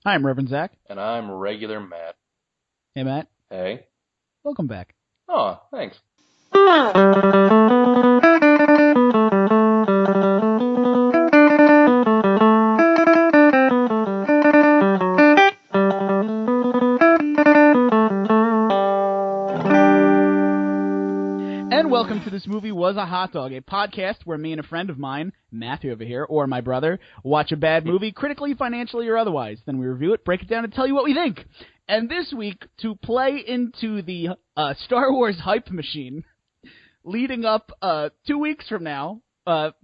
Hi, I'm Reverend Zach. And I'm regular Matt. Hey, Matt. Hey. Welcome back. Oh, thanks. And welcome to This Movie Was a Hot Dog, a podcast where me and a friend of mine, Matthew over here, or my brother, watch a bad movie, critically, financially, or otherwise. Then we review it, break it down, and tell you what we think. And this week, to play into the Star Wars hype machine, leading up 2 weeks from now,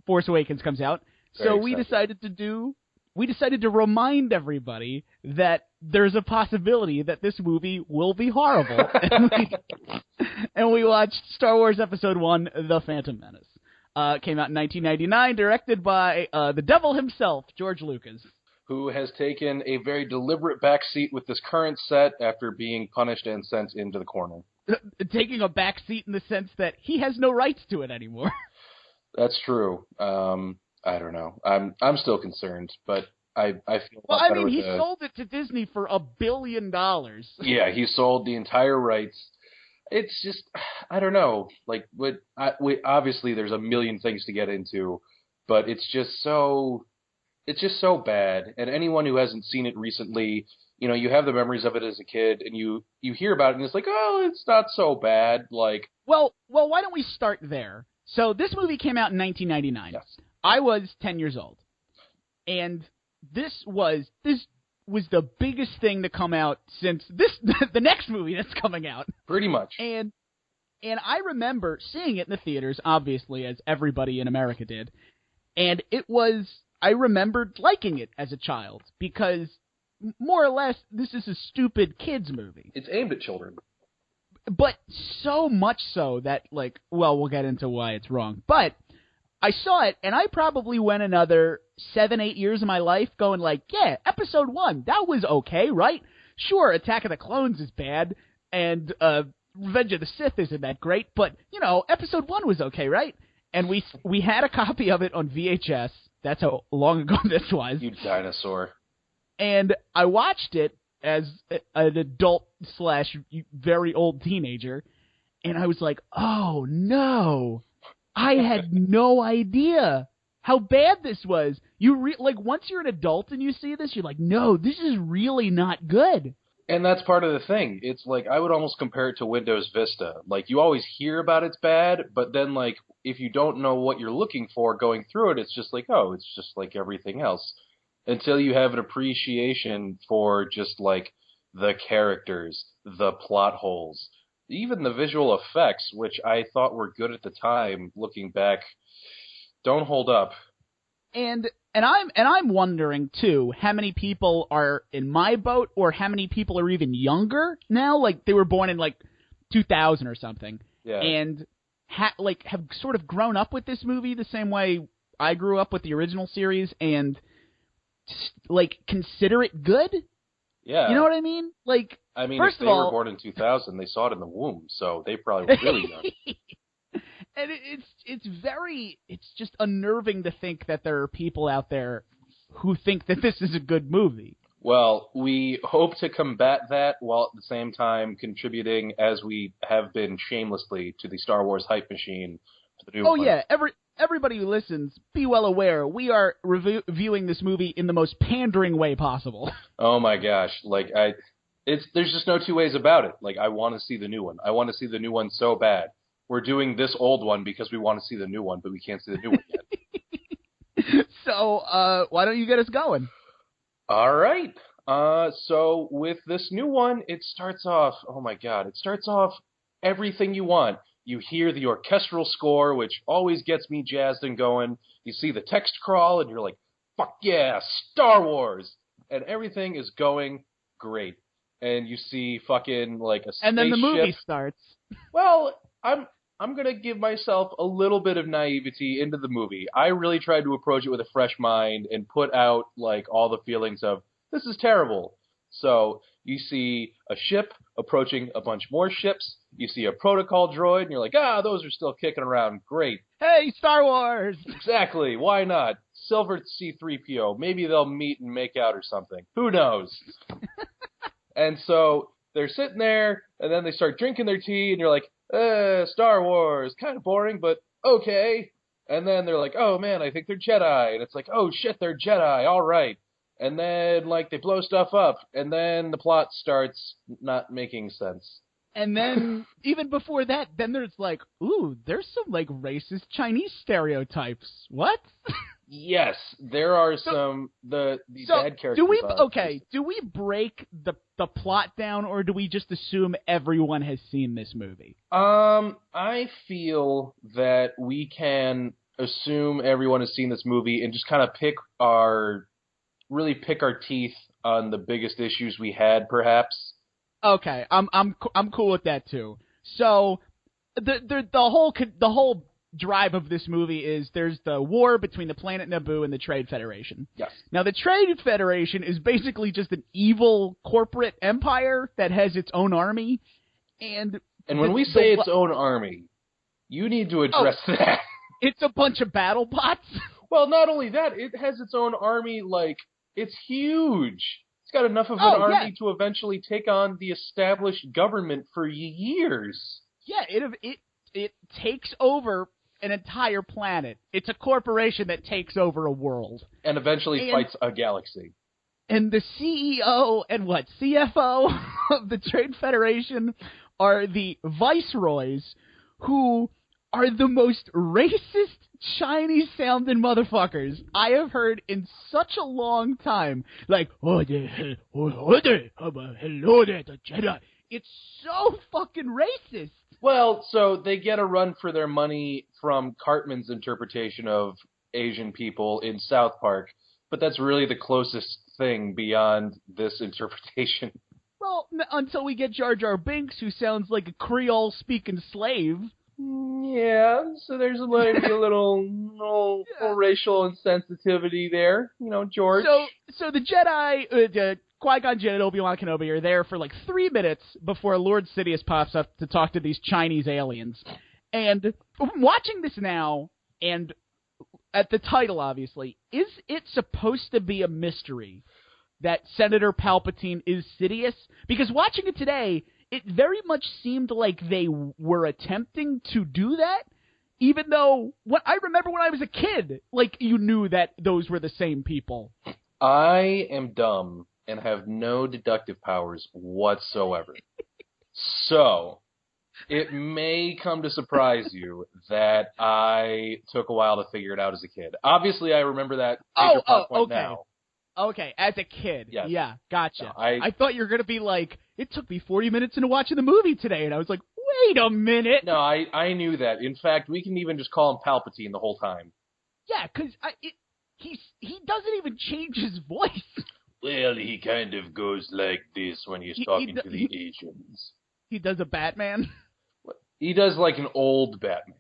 Force Awakens comes out. So we decided to remind everybody that there's a possibility that this movie will be horrible. And we watched Star Wars Episode 1, The Phantom Menace. Came out in 1999, directed by the devil himself, George Lucas. Who has taken a very deliberate backseat with this current set after being punished and sent into the corner. Taking a backseat in the sense that he has no rights to it anymore. That's true. I don't know. I'm still concerned, but I feel well, I mean, he sold it to Disney for $1 billion. Yeah, he sold the entire rights. It's just, I don't know. Like, obviously, there's a million things to get into, but it's just so bad. And anyone who hasn't seen it recently, you know, you have the memories of it as a kid, and you hear about it, and it's like, oh, it's not so bad. Like, well, why don't we start there? So this movie came out in 1999. Yes. I was 10 years old, and this was the biggest thing to come out since the next movie that's coming out. Pretty much. And I remember seeing it in the theaters, obviously, as everybody in America did. And I remembered liking it as a child because, more or less, this is a stupid kids movie. It's aimed at children. But so much so that, like, well, we'll get into why it's wrong. But I saw it, and I probably went another 7-8 years of my life going like, yeah, Episode 1, that was okay, right? Sure, Attack of the Clones is bad, and Revenge of the Sith isn't that great, but, you know, Episode 1 was okay, right? And we had a copy of it on VHS. That's how long ago this was. You dinosaur. And I watched it as an adult / very old teenager, and I was like, oh, no. I had no idea how bad this was. Once you're an adult and you see this, you're like, no, this is really not good. And that's part of the thing. It's like, I would almost compare it to Windows Vista. Like, you always hear about it's bad, but then, like, if you don't know what you're looking for going through it, it's just like, oh, it's just like everything else. Until you have an appreciation for just, like, the characters, the plot holes, even the visual effects, which I thought were good at the time, looking back, don't hold up. And I'm wondering too, how many people are in my boat, or how many people are even younger now? Like, they were born in like 2000 or something, yeah. And have sort of grown up with this movie the same way I grew up with the original series, and like consider it good. Yeah. You know what I mean? Like, I mean, first if they of all, were born in 2000, they saw it in the womb, so they probably were really young. And it's just unnerving to think that there are people out there who think that this is a good movie. Well, we hope to combat that while at the same time contributing, as we have been shamelessly, to the Star Wars hype machine for the new one. Oh yeah, everybody who listens, be well aware, we are reviewing this movie in the most pandering way possible. Oh my gosh, like there's just no two ways about it. Like, I want to see the new one. I want to see the new one so bad. We're doing this old one because we want to see the new one, but we can't see the new one yet. So, why don't you get us going? All right. So with this new one, it starts off, oh my god, it starts off everything you want. You hear the orchestral score, which always gets me jazzed and going. You see the text crawl, and you're like, fuck yeah, Star Wars! And everything is going great. And you see fucking, like, a spaceship. And then the movie starts. Well, I'm going to give myself a little bit of naivety into the movie. I really tried to approach it with a fresh mind and put out, like, all the feelings of, this is terrible. So you see a ship approaching a bunch more ships. You see a protocol droid, and you're like, those are still kicking around. Great. Hey, Star Wars! Exactly. Why not? Silver C-3PO. Maybe they'll meet and make out or something. Who knows? And so they're sitting there, and then they start drinking their tea, and you're like, Star Wars, kind of boring, but okay. And then they're like, oh man, I think they're Jedi. And it's like, oh shit, they're Jedi, all right. And then, like, they blow stuff up, and then the plot starts not making sense. And then, even before that, then there's like, ooh, there's some, like, racist Chinese stereotypes. What? Yes, there are some, the bad characters. Do we break the plot down, or do we just assume everyone has seen this movie? I feel that we can assume everyone has seen this movie and just kind of pick our teeth on the biggest issues we had, perhaps. Okay, I'm cool with that too. So the whole drive of this movie is there's the war between the planet Naboo and the Trade Federation. Yes. Now the Trade Federation is basically just an evil corporate empire that has its own army, and when we say its own army, you need to address that. It's a bunch of battle bots. Well, not only that, it has its own army. Like, it's huge. It's got enough of an army to eventually take on the established government for years. Yeah, it takes over an entire planet. It's a corporation that takes over a world. And eventually fights a galaxy. And the CEO and CFO of the Trade Federation are the viceroys, who are the most racist Chinese-sounding motherfuckers I have heard in such a long time. Like, hello there, the Jedi. It's so fucking racist. Well, so they get a run for their money from Cartman's interpretation of Asian people in South Park, but that's really the closest thing beyond this interpretation. Well, until we get Jar Jar Binks, who sounds like a Creole-speaking slave. Yeah, so there's maybe a little racial insensitivity there, George. So the Jedi, Qui-Gon Jinn and Obi-Wan Kenobi are there for like 3 minutes before Lord Sidious pops up to talk to these Chinese aliens. And watching this now, and at the title, obviously, is it supposed to be a mystery that Senator Palpatine is Sidious? Because watching it today, it very much seemed like they were attempting to do that, even though I remember when I was a kid, like, you knew that those were the same people. I am dumb and have no deductive powers whatsoever. So, it may come to surprise you that I took a while to figure it out as a kid. Obviously, I remember that major plot point now. Okay, as a kid. Yes. Yeah, gotcha. No, I thought you were going to be like, it took me 40 minutes into watching the movie today, and I was like, wait a minute. No, I knew that. In fact, we can even just call him Palpatine the whole time. Yeah, because he doesn't even change his voice. Well, he kind of goes like this when he's talking to the Asians. He does a Batman? He does like an old Batman.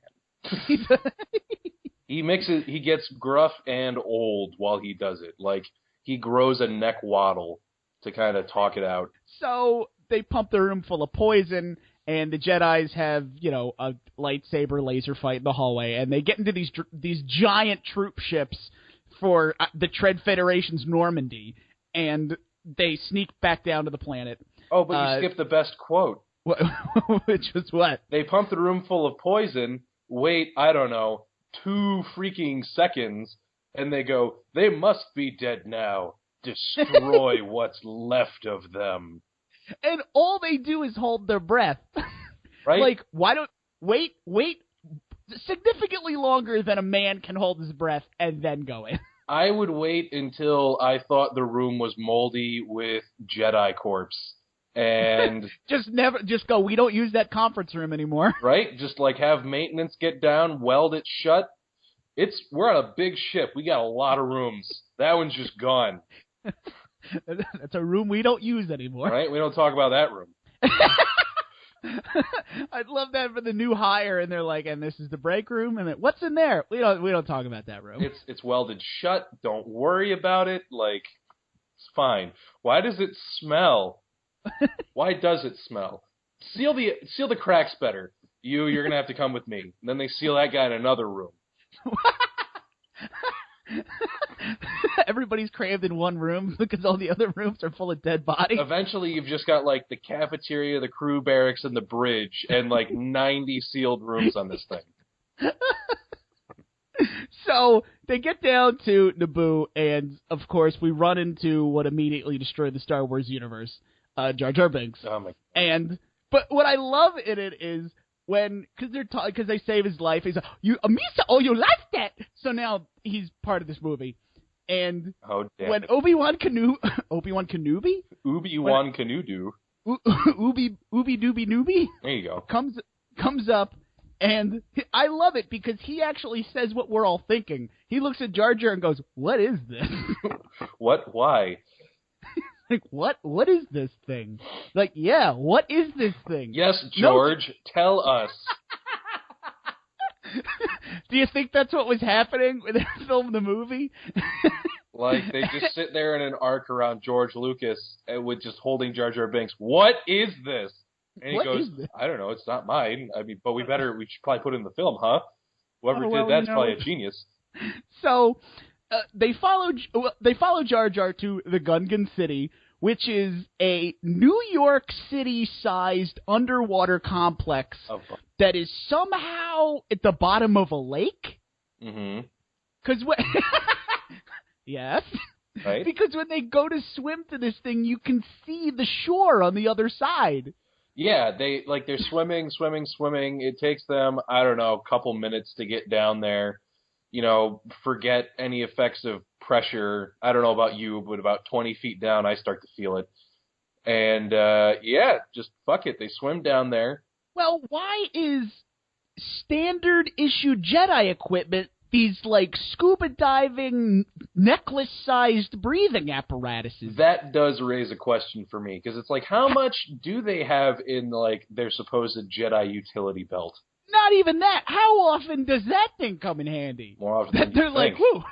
He mixes. He gets gruff and old while he does it. Like, he grows a neck waddle to kind of talk it out. So they pump the room full of poison, and the Jedis have, a lightsaber laser fight in the hallway, and they get into these giant troop ships for the Trade Federation's Normandy, and they sneak back down to the planet. Oh, but you skipped the best quote. Which was what? They pump the room full of poison, wait, I don't know, 2 freaking seconds, and they go, they must be dead now. Destroy what's left of them. And all they do is hold their breath. Right? Like, why don't... Wait significantly longer than a man can hold his breath and then go in. I would wait until I thought the room was moldy with Jedi corpse. And just go, we don't use that conference room anymore. Right? Just like have maintenance get down, weld it shut. We're on a big ship. We got a lot of rooms. That one's just gone. That's a room we don't use anymore. Right? We don't talk about that room. I'd love that for the new hire, and they're like, and this is the break room, and what's in there? We don't talk about that room. It's welded shut. Don't worry about it. Like, it's fine. Why does it smell? Why does it smell? Seal the cracks better. You're gonna have to come with me. And then they seal that guy in another room. Everybody's crammed in one room because all the other rooms are full of dead bodies. Eventually, you've just got, like, the cafeteria, the crew barracks, and the bridge, and, like, 90 sealed rooms on this thing. So they get down to Naboo, and, of course, we run into what immediately destroyed the Star Wars universe, Jar Jar Binks. Oh, my God. But what I love in it is because they save his life. He's like, Misa, oh, you like that? So now he's part of this movie. And when Obi-Wan Kenobi? Obi-Wan Canoodoo. Ooby Dooby Nooby? There you go. Comes up, and I love it because he actually says what we're all thinking. He looks at Jar Jar and goes, "What is this?" What? Why? Like, what is this thing? Like, yeah, what is this thing? Yes, George, tell us. Do you think that's what was happening when they filmed the movie? Like, they just sit there in an arc around George Lucas with just holding Jar Jar Binks. What is this? And he goes, I don't know, it's not mine. I mean, but we should probably put it in the film, huh? Whoever did that's probably a genius. So, they follow Jar Jar to the Gungan City, which is a New York City-sized underwater complex that is somehow at the bottom of a lake. Mm-hmm. Yes. Right. Because when they go to swim to this thing, you can see the shore on the other side. Yeah, they're swimming. It takes them, I don't know, a couple minutes to get down there. You know, forget any effects of pressure. I don't know about you, but about 20 feet down, I start to feel it. And, just fuck it. They swim down there. Well, why is standard issue Jedi equipment these, like, scuba diving, necklace-sized breathing apparatuses? That does raise a question for me, because it's like, how much do they have in, like, their supposed Jedi utility belt? Not even that. How often does that thing come in handy? More often than they're you like, think. whoo,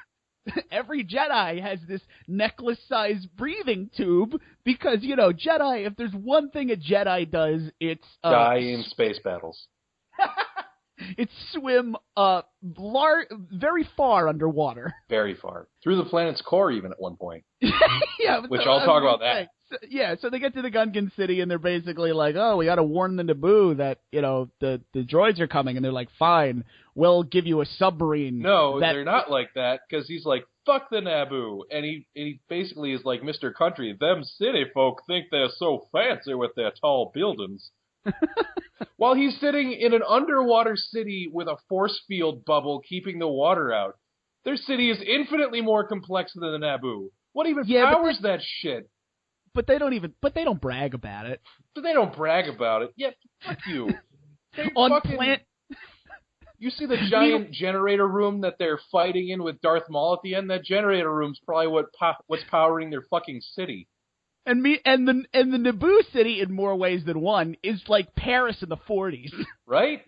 every Jedi has this necklace-sized breathing tube because, you know, Jedi, if there's one thing a Jedi does, it's... die in space battles. It's swim very far underwater. Very far. Through the planet's core even at one point. Yeah. Which I'll talk about that. So they get to the Gungan City and they're basically like, oh, we got to warn the Naboo that, you know, the droids are coming. And they're like, fine, we'll give you a submarine. No, they're not like that, because he's like, fuck the Naboo. And he basically is like Mr. Country. Them city folk think they're so fancy with their tall buildings. While he's sitting in an underwater city with a force field bubble keeping the water out. Their city is infinitely more complex than the Naboo. What even powers that shit? But they don't brag about it. But they don't brag about it. Yeah, fuck you. You see the giant generator room that they're fighting in with Darth Maul at the end? That generator room's probably what's powering their fucking city. And the Naboo city, in more ways than one, is like Paris in the 40s. Right?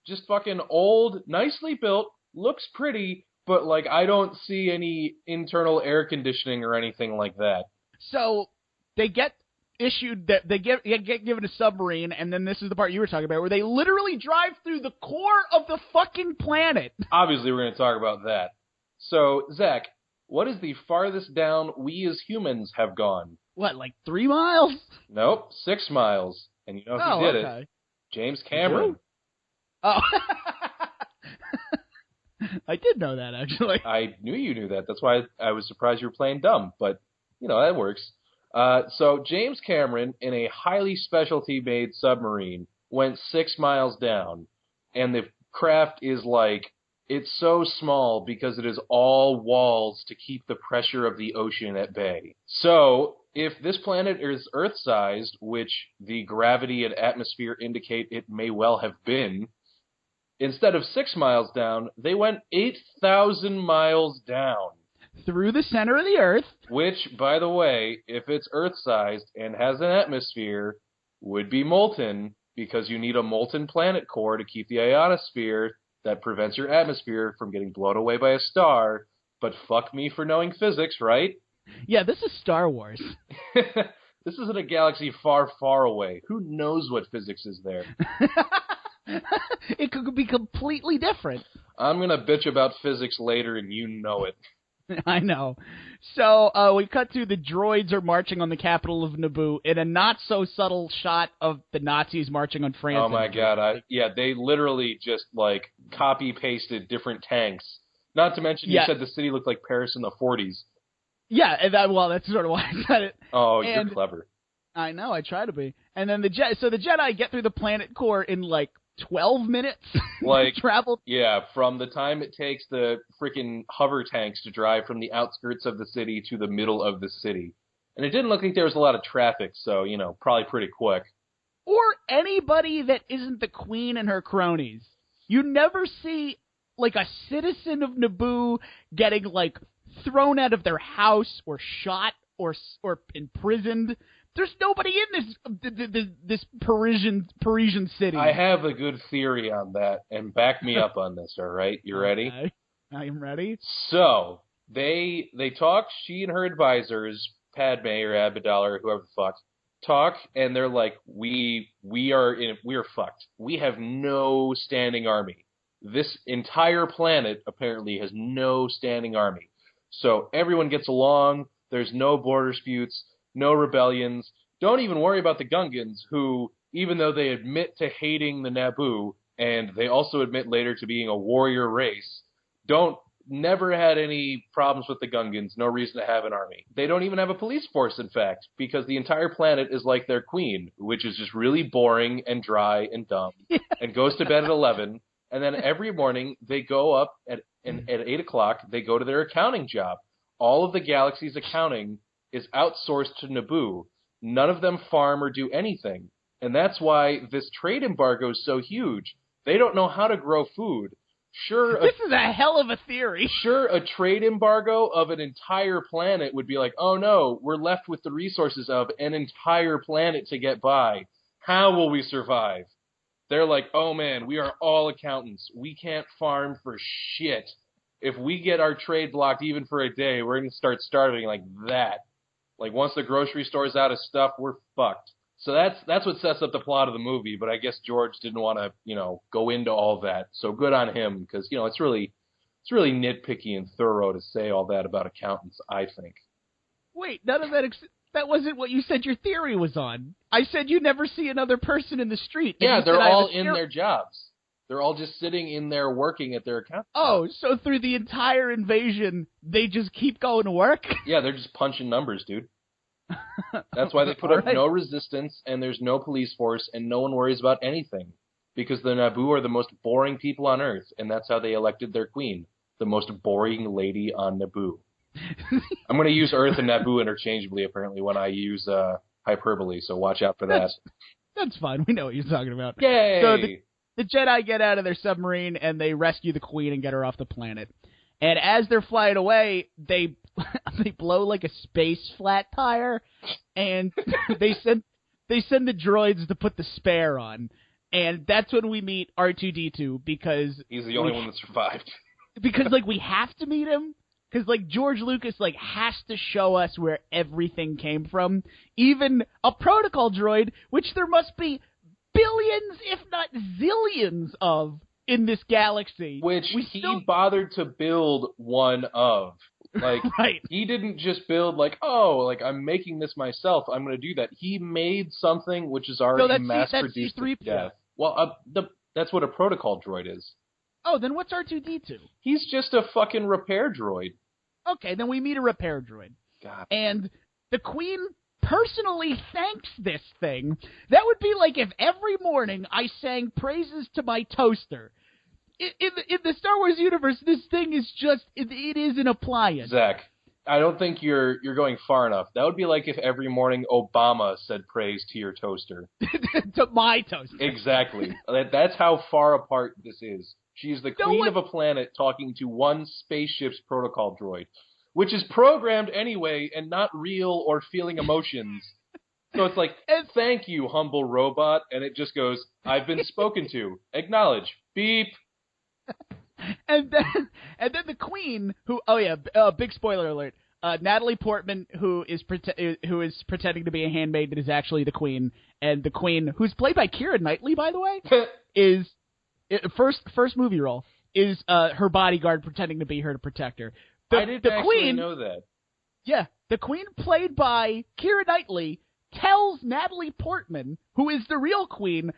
Just fucking old, nicely built, looks pretty, but like I don't see any internal air conditioning or anything like that. So they get issued that they get given a submarine, and then this is the part you were talking about, where they literally drive through the core of the fucking planet. Obviously, we're going to talk about that. So, Zach, what is the farthest down we as humans have gone? What, like 3 miles? Nope, 6 miles. And you know who did it? James Cameron. Oh. I did know that, actually. I knew you knew that. That's why I was surprised you were playing dumb. But, you know, that works. So James Cameron, in a highly specialty-made submarine, went 6 miles down. And the craft is like, it's so small because it is all walls to keep the pressure of the ocean at bay. So, if this planet is Earth-sized, which the gravity and atmosphere indicate it may well have been, instead of 6 miles down, they went 8,000 miles down. Through the center of the Earth. Which, by the way, if it's Earth-sized and has an atmosphere, would be molten, because you need a molten planet core to keep the ionosphere that prevents your atmosphere from getting blown away by a star. But fuck me for knowing physics, right? Yeah, this is Star Wars. This is in a galaxy far, far away. Who knows what physics is there? It could be completely different. I'm going to bitch about physics later, and you know it. I know. So we cut to the droids are marching on the capital of Naboo in a not-so-subtle shot of the Nazis marching on France. Oh, my God. They literally just, like, copy-pasted different tanks. Not to mention, you said the city looked like Paris in the 40s. Yeah, and that's sort of why I said it. Oh, you're clever. I know, I try to be. And then the Jedi get through the planet core in, like, 12 minutes. Like, travel. Yeah, from the time it takes the freaking hover tanks to drive from the outskirts of the city to the middle of the city. And it didn't look like there was a lot of traffic, so, probably pretty quick. Or anybody that isn't the Queen and her cronies. You never see, like, a citizen of Naboo getting, like, thrown out of their house or shot or imprisoned. There's nobody in this Parisian city. I have a good theory on that, and back me up on this, all right? You ready? Okay. I am ready. So, they talk, she and her advisors, Padme or Abadala or whoever the fuck, talk, and they're like, we are fucked. We have no standing army. This entire planet apparently has no standing army. So everyone gets along, there's no border disputes, no rebellions. Don't even worry about the Gungans, who, even though they admit to hating the Naboo, and they also admit later to being a warrior race, never had any problems with the Gungans, no reason to have an army. They don't even have a police force, in fact, because the entire planet is like their queen, which is just really boring and dry and dumb, and goes to bed at 11, and then every morning they go up at 8 o'clock, they go to their accounting job. All of the galaxy's accounting is outsourced to Naboo. None of them farm or do anything. And that's why this trade embargo is so huge. They don't know how to grow food. Sure, this is a hell of a theory. Sure, a trade embargo of an entire planet would be like, oh no, we're left with the resources of an entire planet to get by. How will we survive? They're like, oh man, we are all accountants. We can't farm for shit. If we get our trade blocked even for a day, we're going to start starving like that. Like, once the grocery store's out of stuff, we're fucked. So that's what sets up the plot of the movie, but I guess George didn't want to, go into all that. So good on him, because, it's really nitpicky and thorough to say all that about accountants, I think. Wait, none of that, that wasn't what you said your theory was on. I said you never see another person in the street. Yeah, they're all in their jobs. They're all just sitting in there working at their account. Oh, so through the entire invasion, they just keep going to work? Yeah, they're just punching numbers, dude. That's why they put up no resistance, and there's no police force, and no one worries about anything. Because the Naboo are the most boring people on Earth, and that's how they elected their queen. The most boring lady on Naboo. I'm going to use Earth and Naboo interchangeably, apparently, when I use hyperbole, so watch out for that. That's fine. We know what you're talking about. Yay! So the Jedi get out of their submarine, and they rescue the queen and get her off the planet. And as they're flying away, they blow like a space flat tire, and they send the droids to put the spare on. And that's when we meet R2-D2, because he's the only one that survived. Because we have to meet him. Because George Lucas has to show us where everything came from. Even a protocol droid, which there must be billions, if not zillions of in this galaxy. Which he bothered to build one of. Right. He didn't just build I'm making this myself, I'm going to do that. He made something which is already mass-produced to death. Well, that's what a protocol droid is. Oh, then what's R2-D2? He's just a fucking repair droid. Okay, then we meet a repair droid. God. And the Queen personally thanks this thing. That would be like if every morning I sang praises to my toaster. In the Star Wars universe, this thing is just, it is an appliance. Zach, I don't think you're going far enough. That would be like if every morning Obama said praise to your toaster. To my toaster. Exactly. That's how far apart this is. She's the queen of a planet talking to one spaceship's protocol droid, which is programmed anyway and not real or feeling emotions. So it's like, thank you, humble robot, and it just goes, I've been spoken to. Acknowledge. Beep. And then the Queen, who, big spoiler alert, Natalie Portman, who is pretending to be a handmaid that is actually the Queen, and the Queen, who's played by Keira Knightley, by the way, is first movie role, is her bodyguard pretending to be her to protect her. I didn't actually Queen, know that. Yeah, the Queen, played by Keira Knightley, tells Natalie Portman, who is the real Queen,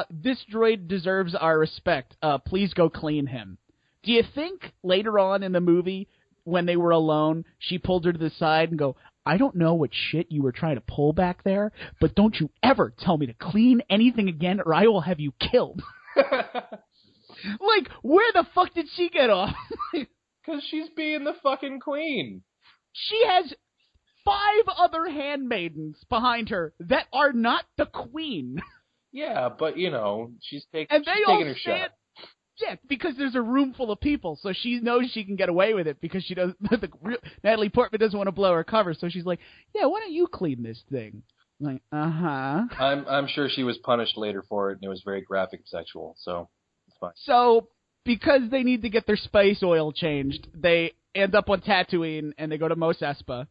this droid deserves our respect. Please go clean him. Do you think later on in the movie, when they were alone, she pulled her to the side and go, I don't know what shit you were trying to pull back there, but don't you ever tell me to clean anything again or I will have you killed. Like, where the fuck did she get off? Because she's being the fucking queen. She has 5 other handmaidens behind her that are not the queen. Yeah, but, she's taking her shot. Yeah, because there's a room full of people, so she knows she can get away with it because she does. Natalie Portman doesn't want to blow her cover, so she's like, "Yeah, why don't you clean this thing?" I'm like, I'm sure she was punished later for it, and it was very graphic and sexual, so it's fine. So because they need to get their space oil changed, they end up on Tatooine and they go to Mos Espa,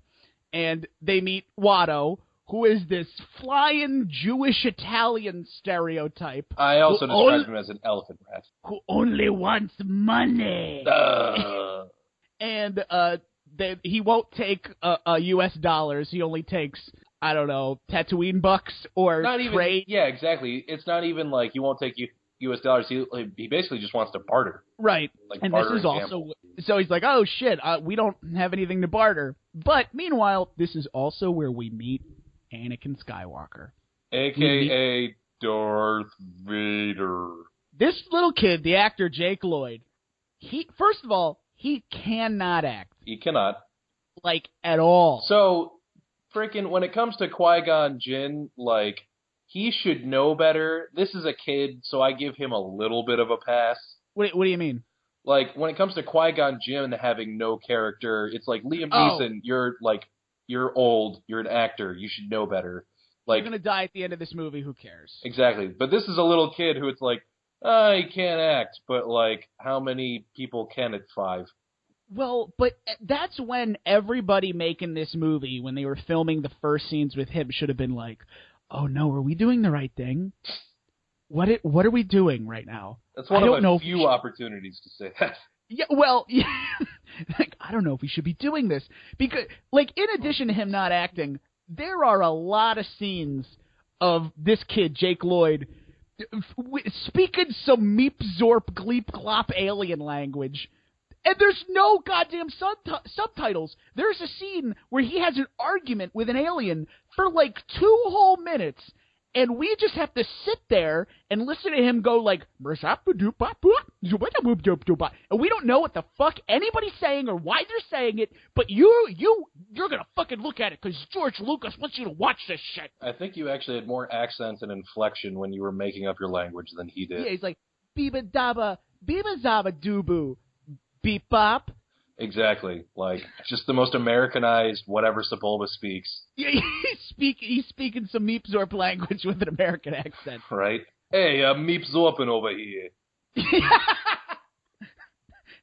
and they meet Watto, who is this flying Jewish Italian stereotype. I also described him as an elephant rat. Who only wants money. And he won't take U.S. dollars. He only takes, I don't know, Tatooine bucks or trade. Yeah, exactly. It's not even like he won't take U.S. dollars. He basically just wants to barter. Right. Like and this is also... So he's like, oh, shit, we don't have anything to barter. But meanwhile, this is also where we meet Anakin Skywalker. A.K.A. Darth Vader. This little kid, the actor Jake Lloyd, first of all, he cannot act. He cannot. Like, at all. So, freaking, when it comes to Qui-Gon Jinn, like, he should know better. This is a kid, so I give him a little bit of a pass. What do you mean? Like, when it comes to Qui-Gon Jinn having no character, it's like, Liam Neeson, you're old, you're an actor, you should know better. Like, you're going to die at the end of this movie, who cares? Exactly. But this is a little kid who it's like, he can't act, but, like, how many people can at 5? Well, but that's when everybody making this movie, when they were filming the first scenes with him, should have been like, oh no, are we doing the right thing? What are we doing right now? That's one of a few opportunities to say that. Yeah, well, yeah. Like, I don't know if we should be doing this. Because, like, in addition to him not acting, there are a lot of scenes of this kid, Jake Lloyd, speaking some meep zorp gleep glop alien language. And there's no goddamn subtitles. There's a scene where he has an argument with an alien for like 2 whole minutes. And we just have to sit there and listen to him go like, and we don't know what the fuck anybody's saying or why they're saying it, but you're gonna fucking look at it because George Lucas wants you to watch this shit. I think you actually had more accent and inflection when you were making up your language than he did. Yeah, he's like, biba daba, biba zaba doobu, beep bop. Exactly. Like, just the most Americanized whatever Sepulveda speaks. Yeah, he's speaking some Meep Zorp language with an American accent. Right. Hey, I'm Meep Zorpin over here.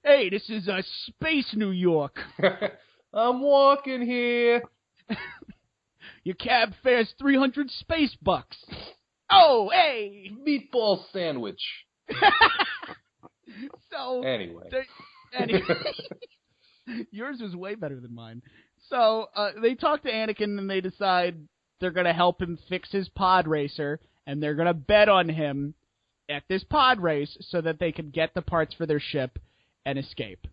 Hey, this is Space New York. I'm walking here. Your cab fares 300 space bucks. Oh, hey! Meatball sandwich. So... Anyway. Yours was way better than mine. So they talk to Anakin and they decide they're going to help him fix his pod racer, and they're going to bet on him at this pod race so that they can get the parts for their ship and escape.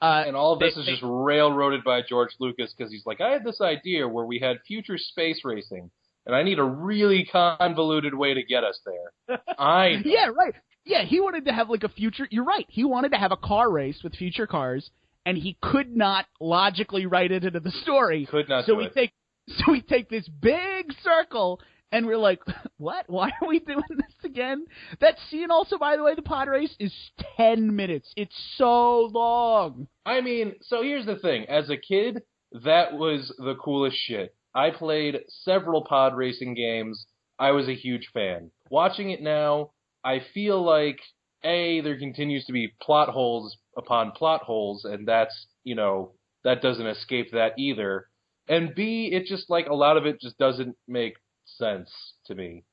And all of this is just railroaded by George Lucas because he's like, I had this idea where we had future space racing, and I need a really convoluted way to get us there. I know. Yeah, right. Yeah, he wanted to have like a future... You're right. He wanted to have a car race with future cars, and he could not logically write it into the story. Could not do it. So we take this big circle, and we're like, what? Why are we doing this again? That scene also, by the way, the pod race, is 10 minutes. It's so long. I mean, so here's the thing. As a kid, that was the coolest shit. I played several pod racing games. I was a huge fan. Watching it now, I feel like, A, there continues to be plot holes upon plot holes, and that's, that doesn't escape that either. And B, it just, like, a lot of it just doesn't make sense to me.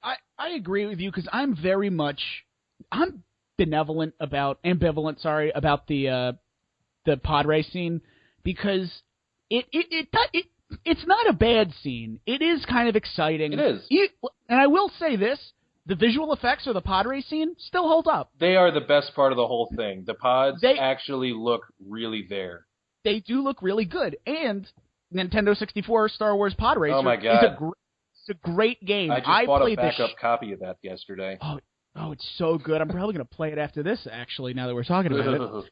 I agree with you, because I'm ambivalent about the the pod race scene, because it's not a bad scene. It is kind of exciting. It is. And I will say this, the visual effects of the pod race scene still hold up. They are the best part of the whole thing. The pods actually look really there. They do look really good. And Nintendo 64 Star Wars Pod Racer it's a great game. I just bought a backup copy of that yesterday. Oh, it's so good. I'm probably going to play it after this, actually, now that we're talking about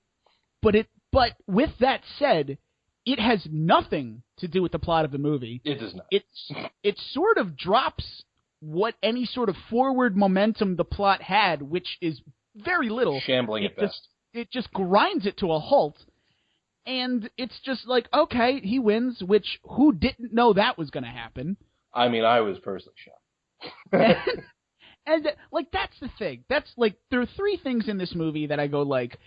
it. But with that said, it has nothing to do with the plot of the movie. It does not. It sort of drops what any sort of forward momentum the plot had, which is very little. Shambling at best. It just grinds it to a halt. And it's just like, okay, he wins, which who didn't know that was going to happen? I mean, I was personally shocked. and, like, that's the thing. That's, like, there are three things in this movie that I go, like,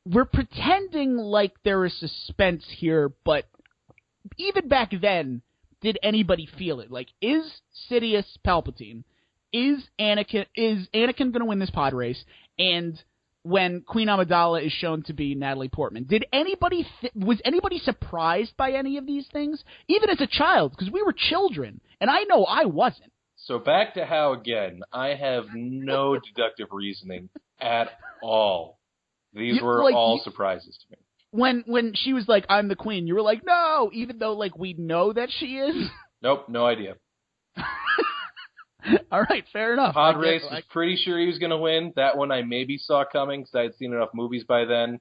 we're pretending like there is suspense here, but even back then, did anybody feel it? Like, is Sidious Palpatine? Is Anakin going to win this pod race? And when Queen Amidala is shown to be Natalie Portman, was anybody surprised by any of these things? Even as a child, because we were children, and I know I wasn't. So back to how, again, I have no deductive reasoning at all. These were all surprises to me. When she was like, I'm the queen, you were like, no, even though, like, we know that she is? Nope, no idea. All right, fair enough. Pod race, was pretty sure he was going to win. That one I maybe saw coming because I had seen enough movies by then.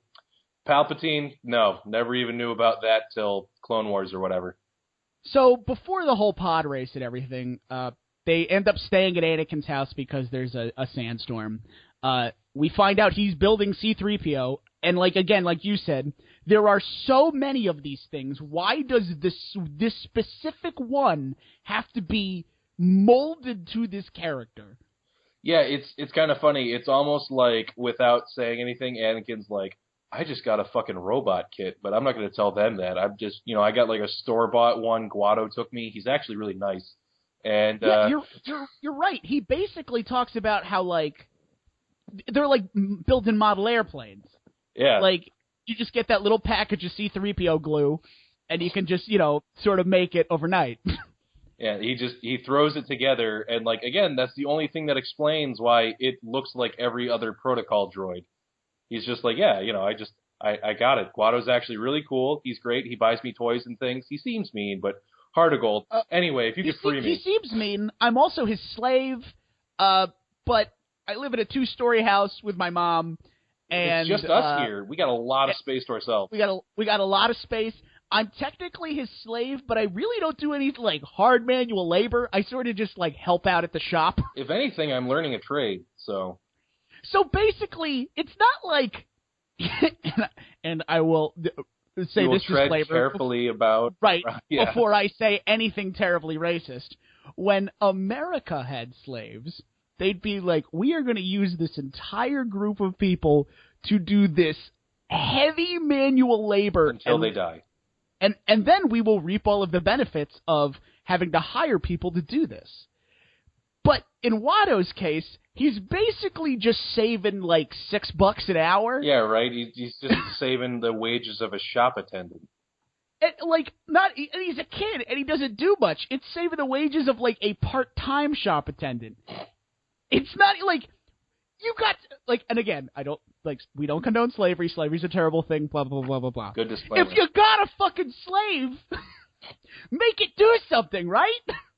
Palpatine, no, never even knew about that till Clone Wars or whatever. So before the whole pod race and everything, they end up staying at Anakin's house because there's a sandstorm. We find out he's building C-3PO, and like you said, there are so many of these things. Why does this specific one have to be molded to this character? Yeah, it's kind of funny. It's almost like, without saying anything, Anakin's like, I just got a fucking robot kit, but I'm not going to tell them that. I'm just, I got like a store-bought one Guado took me. He's actually really nice. And yeah, you're right. He basically talks about how, like, they're like built-in model airplanes. Yeah. Like, you just get that little package of C-3PO glue, and you can just, sort of make it overnight. Yeah, he throws it together, and, like, again, that's the only thing that explains why it looks like every other protocol droid. He's just like, yeah, I got it. Guado's actually really cool. He's great. He buys me toys and things. He seems mean, but heart of gold. Anyway, if you could free me. He seems mean. I'm also his slave, but I live in a 2-story house with my mom, and it's just us here. We got a lot of space to ourselves. We got a lot of space. I'm technically his slave, but I really don't do any, like, hard manual labor. I sort of just, like, help out at the shop. If anything, I'm learning a trade, so. So basically, it's not like, and I will say this disclaimer carefully about before I say anything terribly racist. When America had slaves, they'd be like, we are going to use this entire group of people to do this heavy manual labor until they die. And then we will reap all of the benefits of having to hire people to do this. But in Watto's case, he's basically just saving like $6 an hour. Yeah, right. He's just saving the wages of a shop attendant. And, he's a kid and he doesn't do much. It's saving the wages of like a part-time shop attendant. It's not like you got like, and again, we don't condone slavery. Slavery's a terrible thing. Blah blah blah blah blah. Good disclaimer. If you got a fucking slave, make it do something, right?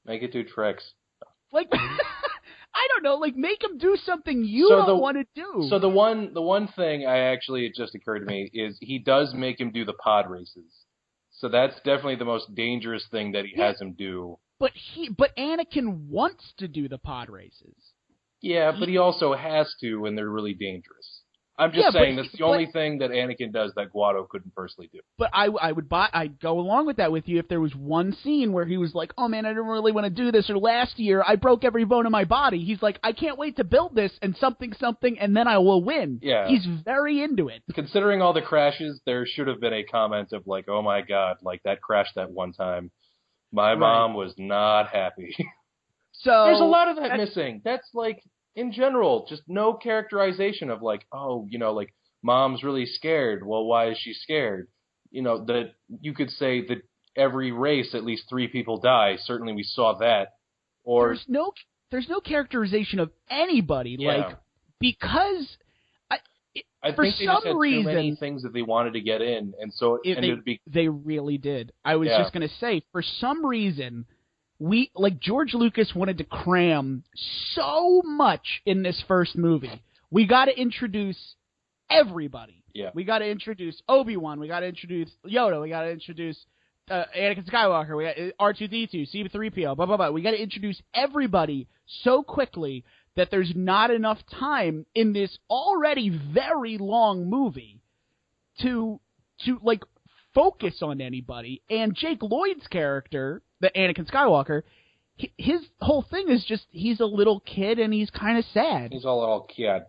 Make it do tricks. Like, I don't know, like, make him do something you don't want to do. So the one thing it just occurred to me is he does make him do the pod races. So that's definitely the most dangerous thing that he has him do. But Anakin wants to do the pod races. Yeah, but he also has to when they're really dangerous. I'm just saying that's the only thing that Anakin does that Guado couldn't personally do. But I'd go along with that with you if there was one scene where he was like, oh man, I didn't really want to do this, or last year I broke every bone in my body. He's like, I can't wait to build this and something, and then I will win. Yeah. He's very into it. Considering all the crashes, there should have been a comment of like, oh my god, like that crashed that one time. My mom was not happy. So there's a lot of that missing. That's like, in general, just no characterization of like, oh, like Mom's really scared. Well, why is she scared? That you could say that every race, at least 3 people die. Certainly we saw that. Or there's no characterization of anybody, yeah. because I for think they some just had reason, too many things that they wanted to get in, and so they really did. I was just going to say, for some reason, George Lucas wanted to cram so much in this first movie. We got to introduce everybody. Yeah. We got to introduce Obi-Wan. We got to introduce Yoda. We got to introduce Anakin Skywalker. We got R2-D2, C-3PO, blah, blah, blah. We got to introduce everybody so quickly that there's not enough time in this already very long movie to focus on anybody. And Jake Lloyd's character, the Anakin Skywalker, his whole thing is just he's a little kid and he's kind of sad. He's a little kid.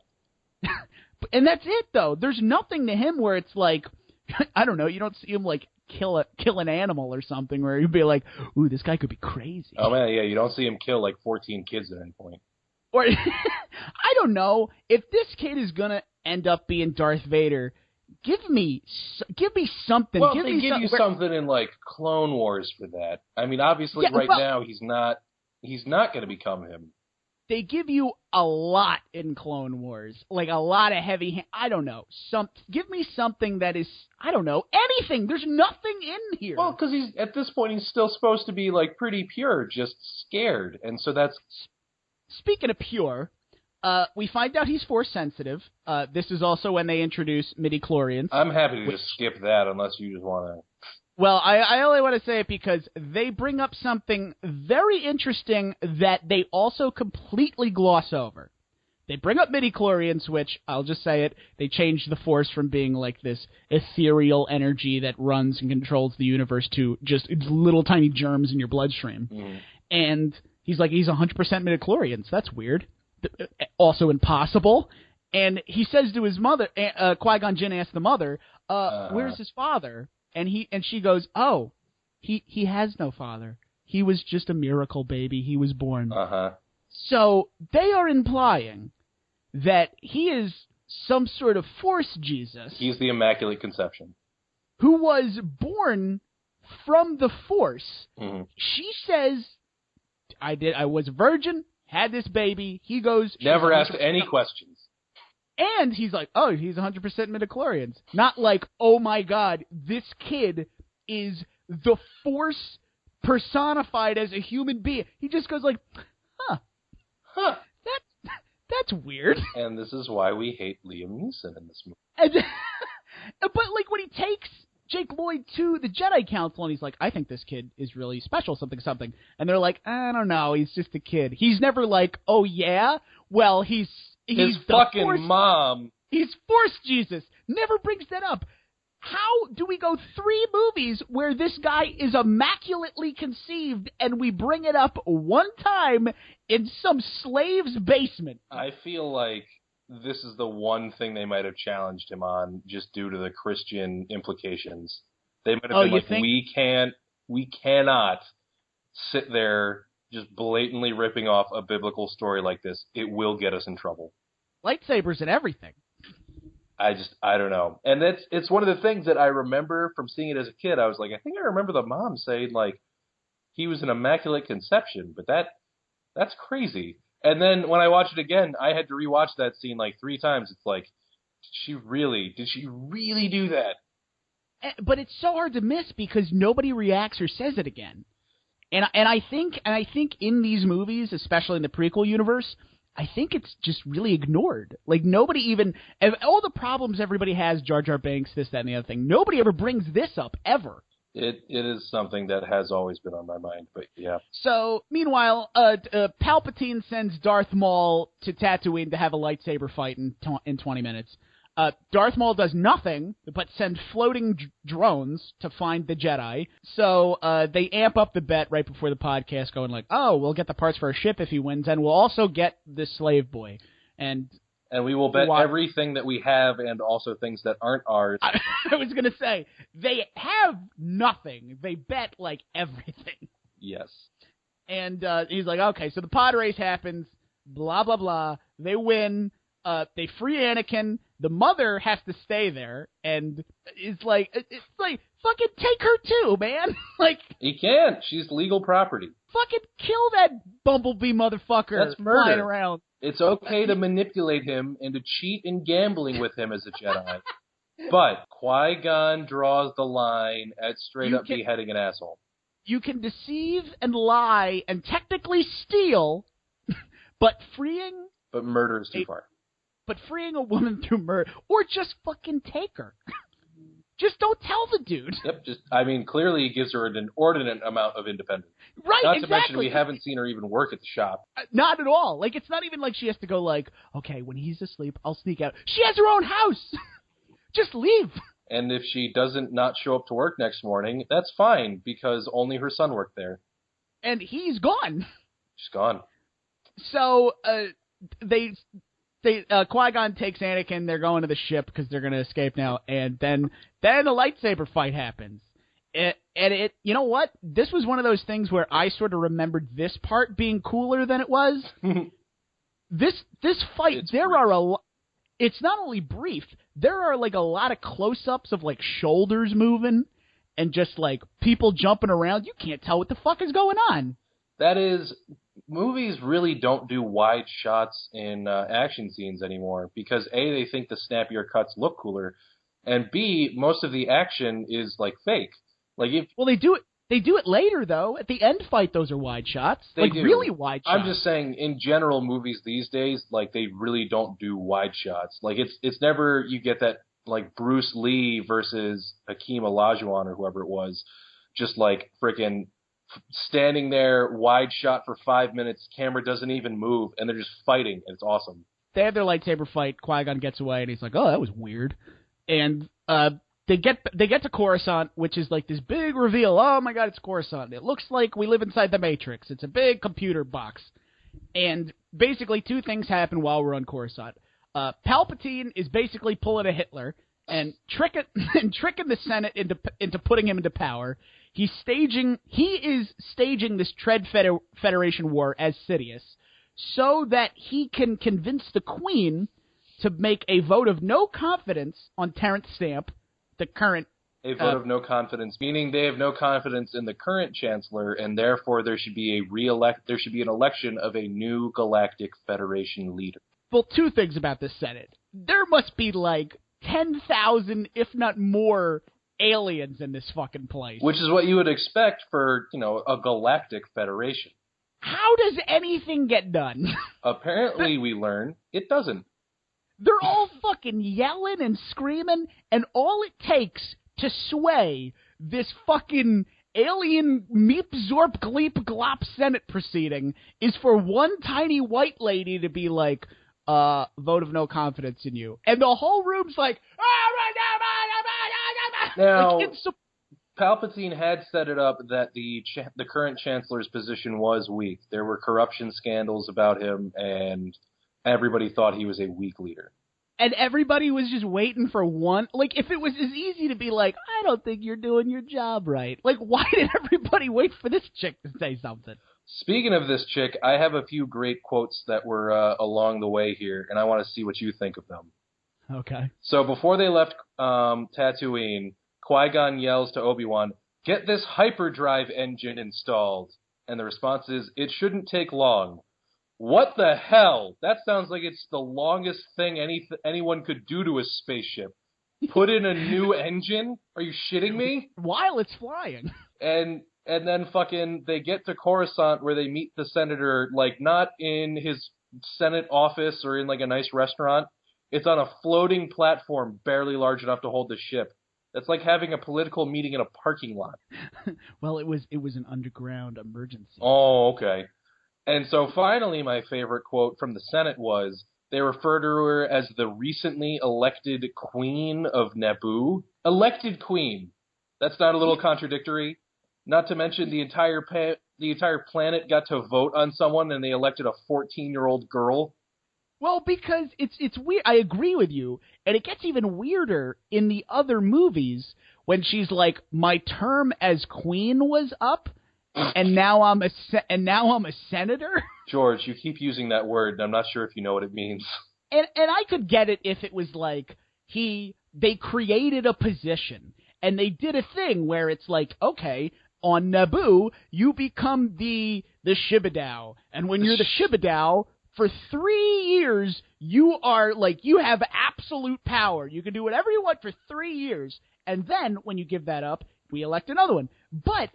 And that's it, though. There's nothing to him where it's like, I don't know, you don't see him kill an animal or something where you'd be like, ooh, this guy could be crazy. Oh man, yeah, you don't see him kill 14 kids at any point. Or, I don't know, if this kid is going to end up being Darth Vader, give me something. Well, they give you something in, Clone Wars for that. I mean, obviously, now, he's not going to become him. They give you a lot in Clone Wars, a lot of heavy, I don't know, give me something that is, I don't know, anything. There's nothing in here. Well, because at this point, he's still supposed to be, pretty pure, just scared, and so that's... Speaking of pure, we find out he's Force sensitive. This is also when they introduce midi-chlorians. I'm happy to just skip that unless you just want to... Well, I only want to say it because they bring up something very interesting that they also completely gloss over. They bring up midi-chlorians, which, I'll just say it, they changed the Force from being this ethereal energy that runs and controls the universe to just little tiny germs in your bloodstream. Mm. And... he's 100% midichlorians. That's weird. Also impossible. And he says to his mother, Qui-Gon Jinn asks the mother, where's his father? And she goes, oh, he has no father. He was just a miracle baby. He was born. Uh-huh. So they are implying that he is some sort of Force Jesus. He's the Immaculate Conception. Who was born from the Force. Mm-hmm. She says... I was a virgin, had this baby. He goes... Never asked any questions. And he's like, oh, he's 100% midichlorians. Not like, oh my god, this kid is the Force personified as a human being. He just goes huh. That's weird. And this is why we hate Liam Neeson in this movie. But when he takes Jake Lloyd to the Jedi Council, and he's like, I think this kid is really special, something. And they're like, I don't know, he's just a kid. He's never like, oh yeah? Well, he's his the fucking Force, mom. He's Force Jesus. Never brings that up. How do we go 3 movies where this guy is immaculately conceived and we bring it up one time in some slave's basement? I feel like this is the one thing they might have challenged him on just due to the Christian implications. They might have been like, we cannot sit there just blatantly ripping off a biblical story like this. It will get us in trouble. Lightsabers and everything. I don't know. And it's one of the things that I remember from seeing it as a kid. I was like, I think I remember the mom saying, he was an Immaculate Conception, but that's crazy. And then when I watched it again, I had to rewatch that scene 3 times. It's like, did she really do that? But it's so hard to miss because nobody reacts or says it again. And I think in these movies, especially in the prequel universe, I think it's just really ignored. Nobody even, all the problems everybody has, Jar Jar Binks, this, that, and the other thing, nobody ever brings this up, ever. It is something that has always been on my mind, but yeah. So, meanwhile, Palpatine sends Darth Maul to Tatooine to have a lightsaber fight in 20 minutes. Darth Maul does nothing but send floating drones to find the Jedi. So they amp up the bet right before the podcast, going oh, we'll get the parts for a ship if he wins, and we'll also get the slave boy. And we will bet everything that we have and also things that aren't ours. I was going to say, they have nothing. They bet everything. Yes. And he's like, okay, so the pod race happens, blah, blah, blah. They win. they free Anakin. The mother has to stay there, and it's like fucking take her too, man. Like he can't. She's legal property. Fucking kill that bumblebee motherfucker. That's murder. Flying around. It's okay to manipulate him and to cheat in gambling with him as a Jedi, but Qui-Gon draws the line at straight up beheading an asshole. You can deceive and lie and technically steal, but murder is too far. But freeing a woman through murder, or just fucking take her. Just don't tell the dude. Yep, clearly he gives her an inordinate amount of independence. Right, Not exactly. to mention we haven't seen her even work at the shop. Not at all. Like, it's not even like she has to go like, okay, when he's asleep, I'll sneak out. She has her own house. Just leave. And if she doesn't not show up to work next morning, that's fine, because only her son worked there. And he's gone. She's gone. So, Qui-Gon takes Anakin. They're going to the ship because they're going to escape now. And then a lightsaber fight happens. You know what? This was one of those things where I sort of remembered this part being cooler than it was. This fight, it's not only brief. There are like a lot of close-ups of like shoulders moving and just like people jumping around. You can't tell what the fuck is going on. That is, movies really don't do wide shots in action scenes anymore because A, they think the snappier cuts look cooler, and B, most of the action is like fake. Like they do it later though. At the end fight, those are wide shots. Really wide shots. I'm just saying, in general, movies these days, like they really don't do wide shots. Like it's never you get that like Bruce Lee versus Hakeem Olajuwon or whoever it was, just like freaking standing there, wide shot for 5 minutes, camera doesn't even move, and they're just fighting, and it's awesome. They have their lightsaber fight, Qui-Gon gets away, and he's like, oh, that was weird. And they get to Coruscant, which is like this big reveal. Oh my god, it's Coruscant. It looks like we live inside the Matrix. It's a big computer box. And basically two things happen while we're on Coruscant. Palpatine is basically pulling a Hitler and tricking the Senate into putting him into power. He is staging this Tread Federation war as Sidious so that he can convince the Queen to make a vote of no confidence on Terrence Stamp, the current... A vote of no confidence, meaning they have no confidence in the current Chancellor, and therefore there should be an election of a new Galactic Federation leader. Well, two things about the Senate. There must be like 10,000, if not more, aliens in this fucking place. Which is what you would expect for, a galactic federation. How does anything get done? Apparently, we learn, it doesn't. They're all fucking yelling and screaming, and all it takes to sway this fucking alien meep zorp gleep glop Senate proceeding is for one tiny white lady to be like, vote of no confidence in you. And the whole room's like, now, Palpatine had set it up that the current Chancellor's position was weak. There were corruption scandals about him, and everybody thought he was a weak leader. And everybody was just waiting for one. Like, if it was as easy to be like, I don't think you're doing your job right. Like, why did everybody wait for this chick to say something? Speaking of this chick, I have a few great quotes that were along the way here, and I want to see what you think of them. Okay. So before they left Tatooine, Qui-Gon yells to Obi-Wan, "Get this hyperdrive engine installed." And the response is, "It shouldn't take long." What the hell? That sounds like it's the longest thing anyone could do to a spaceship. Put in a new engine? Are you shitting me? While it's flying. And then fucking they get to Coruscant where they meet the senator, like not in his Senate office or in like a nice restaurant. It's on a floating platform barely large enough to hold the ship. That's like having a political meeting in a parking lot. Well, it was an underground emergency. Oh, okay. And so finally, my favorite quote from the Senate was, they refer to her as the recently elected Queen of Naboo. Elected Queen. That's not a little contradictory? Not to mention the entire planet got to vote on someone and they elected a 14-year-old girl. Well, because it's weird. I agree with you. And it gets even weirder in the other movies when she's like, my term as queen was up. And now I'm a senator. George, you keep using that word, and I'm not sure if you know what it means. and I could get it if it was like they created a position and they did a thing where it's like, okay, on Naboo, you become the Shibidao, and when you're the Shibidao, for 3 years, you are like, you have absolute power. You can do whatever you want for 3 years, and then when you give that up, we elect another one. But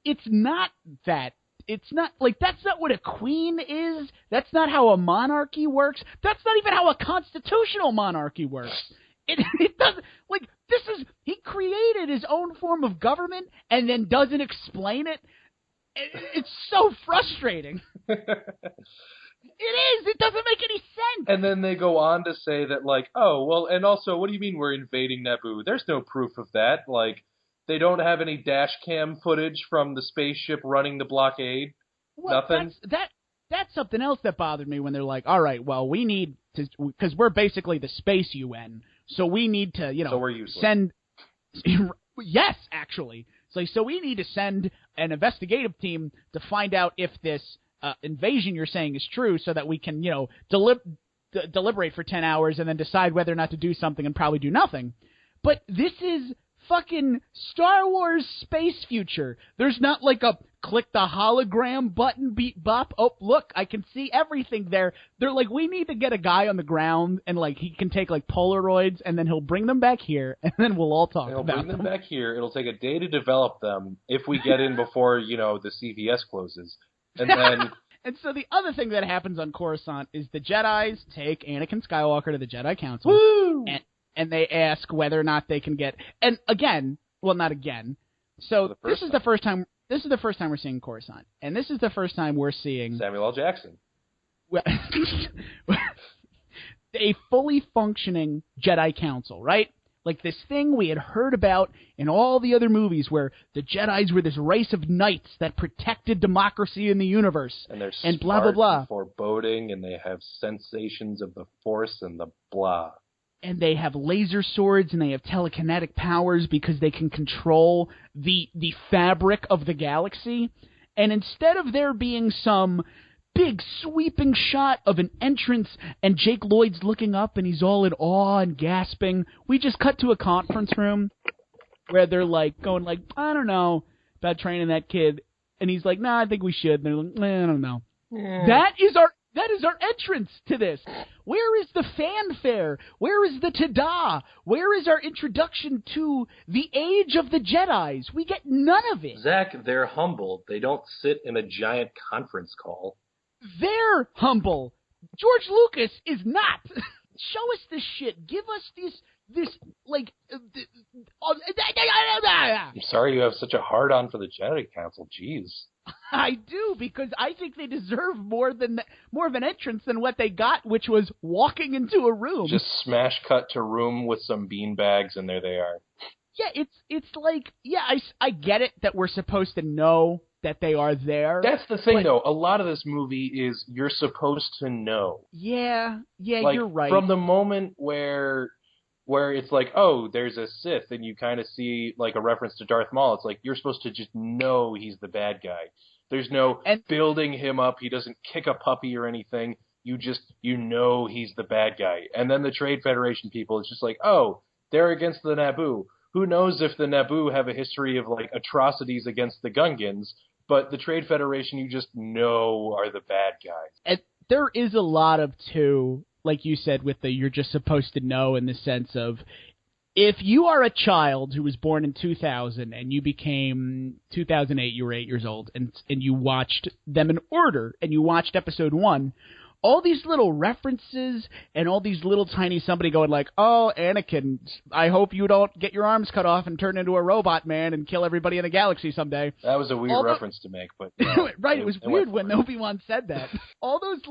it's not that. It's not like, that's not what a queen is. That's not how a monarchy works. That's not even how a constitutional monarchy works. It doesn't, like, he created his own form of government and then doesn't explain it. It's so frustrating. It is. It doesn't make any sense. And then they go on to say that, like, oh, well, and also, what do you mean we're invading Naboo? There's no proof of that. Like, they don't have any dash cam footage from the spaceship running the blockade. Well, Nothing. That's something else that bothered me when they're like, all right, well, we need to, because we're basically the space UN, so we need to, so we're useless. send. Yes, actually. So we need to send an investigative team to find out if this invasion you're saying is true, so that we can, deliberate for 10 hours and then decide whether or not to do something and probably do nothing. But this is fucking Star Wars space future. There's not like a click the hologram button, beep bop. Oh, look, I can see everything there. They're like, we need to get a guy on the ground and like he can take like Polaroids and then he'll bring them back here and then we'll all talk about them. He'll bring them back here. It'll take a day to develop them if we get in before, the CVS closes. And then and so the other thing that happens on Coruscant is the Jedis take Anakin Skywalker to the Jedi Council. Woo! And they ask whether or not they can get, and again, well, not again. So this is the first time we're seeing Coruscant, and this is the first time we're seeing Samuel L. Jackson, a fully functioning Jedi Council, right? Like this thing we had heard about in all the other movies, where the Jedis were this race of knights that protected democracy in the universe, and they're and blah blah blah, and foreboding, and they have sensations of the Force and the blah. And they have laser swords, and they have telekinetic powers because they can control the fabric of the galaxy. And instead of there being some big sweeping shot of an entrance and Jake Lloyd's looking up and he's all in awe and gasping, we just cut to a conference room where they're like going like, I don't know about training that kid. And he's like, nah, I think we should. And they're like, I don't know. Yeah. That is our entrance to this. Where is the fanfare? Where is the ta-da? Where is our introduction to the age of the Jedis? We get none of it. Zach, they're humble. They don't sit in a giant conference call. They're humble. George Lucas is not. Show us this shit. Give us this like... I'm sorry you have such a hard-on for the Jedi Council. Jeez. I do, because I think they deserve more of an entrance than what they got, which was walking into a room. Just smash cut to room with some beanbags, and there they are. Yeah, it's like, yeah, I get it that we're supposed to know that they are there. That's the thing, though. A lot of this movie is you're supposed to know. Yeah, like, you're right. From the moment where it's like, oh, there's a Sith, and you kind of see like a reference to Darth Maul. It's like you're supposed to just know he's the bad guy. There's no building him up. He doesn't kick a puppy or anything. You know he's the bad guy. And then the Trade Federation people, it's just like, oh, they're against the Naboo. Who knows if the Naboo have a history of like atrocities against the Gungans, but the Trade Federation you just know are the bad guys. And there is a lot of, too, like you said, with the you're just supposed to know, in the sense of, if you are a child who was born in 2000 and you became 2008, you were 8 years old, and you watched them in order, and you watched episode 1, all these little references and all these little tiny somebody going like, oh, Anakin, I hope you don't get your arms cut off and turn into a robot man and kill everybody in the galaxy someday. That was a weird reference to make, but right, it was weird when Obi-Wan said that. all those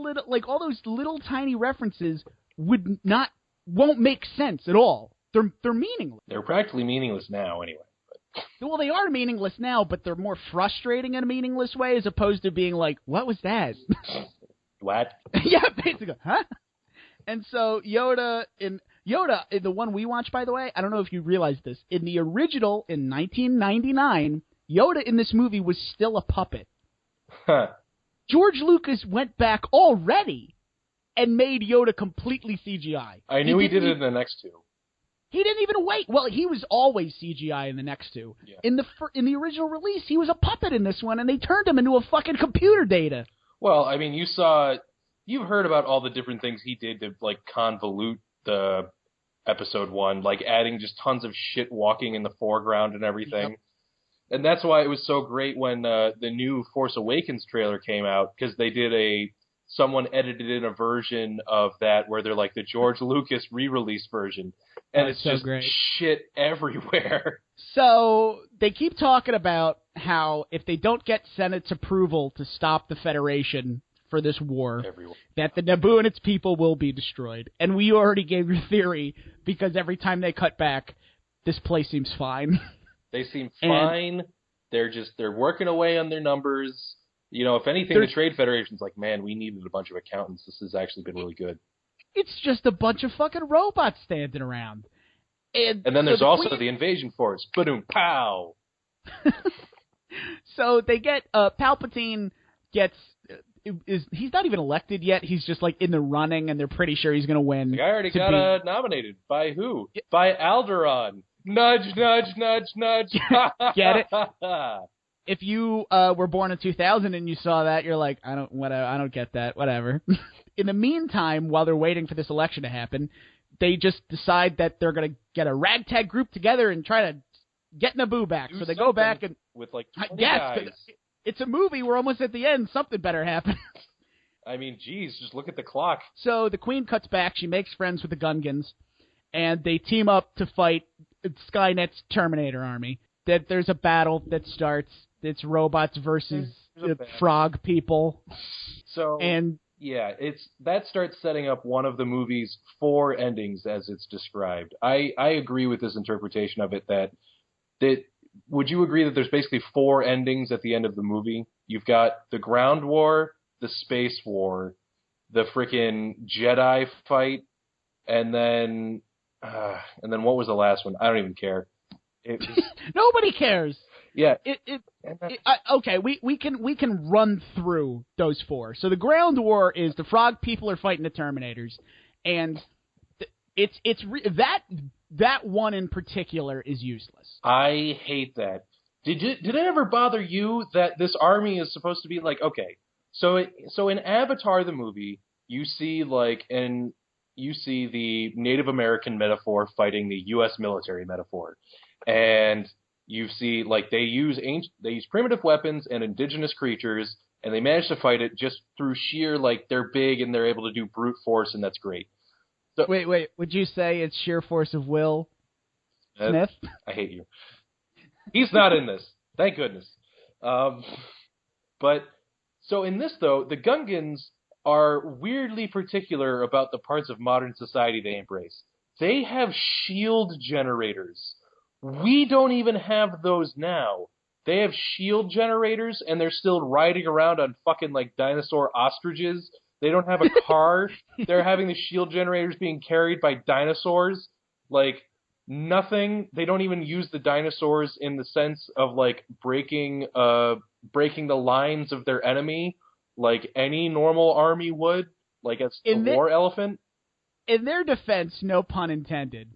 little tiny references won't make sense at all. They're meaningless. They're practically meaningless now, anyway. Well, they are meaningless now, but they're more frustrating in a meaningless way, as opposed to being like, what was that? What? Yeah, basically, huh? And so Yoda, in the one we watched, by the way, I don't know if you realize this, in the original in 1999, Yoda in this movie was still a puppet. Huh. George Lucas went back already and made Yoda completely CGI. I knew he did it in the next two. He didn't even wait. Well, he was always CGI in the next two. Yeah. In the original release, he was a puppet in this one, and they turned him into a fucking computer data. Well, I mean, you've heard about all the different things he did to, like, convolute the episode 1, like adding just tons of shit walking in the foreground and everything. Yep. And that's why it was so great when the new Force Awakens trailer came out, because they did someone edited in a version of that where they're like the George Lucas re-release version. And it's so just great. Shit everywhere. So they keep talking about how if they don't get Senate's approval to stop the Federation for this war, that the Naboo and its people will be destroyed. And we already gave your theory, because every time they cut back, this place seems fine. They seem fine. They're working away on their numbers. You know, if anything, the Trade Federation's like, man, we needed a bunch of accountants. This has actually been really good. It's just a bunch of fucking robots standing around. And then there's also the invasion force. Ba-doom, pow! So they get, Palpatine gets, he's not even elected yet. He's just like in the running, and they're pretty sure he's going to win. The guy already got nominated. By who? Yeah. By Alderaan. Nudge, nudge, nudge, nudge. Get it? If you were born in 2000 and you saw that, you're like, I don't get that. Whatever. In the meantime, while they're waiting for this election to happen, they just decide that they're going to get a ragtag group together and try to get Naboo back. So they go back and with like 20 guys. It's a movie. We're almost at the end. Something better happen. I mean, geez, just look at the clock. So the Queen cuts back. She makes friends with the Gungans, and they team up to fight Skynet's Terminator army. That there's a battle that starts. It's robots versus frog people. So yeah, that starts setting up one of the movie's 4 endings as it's described. I agree with this interpretation of it. That would you agree that there's basically 4 endings at the end of the movie? You've got the ground war, the space war, the frickin' Jedi fight, and then what was the last one? I don't even care. Nobody cares. Yeah. Okay, we can run through those 4. So the ground war is the frog people are fighting the Terminators, and that one in particular is useless. I hate that. Did it ever bother you that this army is supposed to be like, okay, so in Avatar the movie, you see the Native American metaphor fighting the U.S. military metaphor, and you see they use primitive weapons and indigenous creatures, and they manage to fight it just through sheer they're big and they're able to do brute force, and that's great. So, wait, would you say it's sheer force of will, Smith? I hate you. He's not in this. Thank goodness. But so in this, though, the Gungans are weirdly particular about the parts of modern society they embrace. They have shield generators. We don't even have those now. They have shield generators, and they're still riding around on fucking dinosaur ostriches. They don't have a car. They're having the shield generators being carried by dinosaurs. Nothing. They don't even use the dinosaurs in the sense of breaking the lines of their enemy like any normal army would, like a war elephant. In their defense, no pun intended,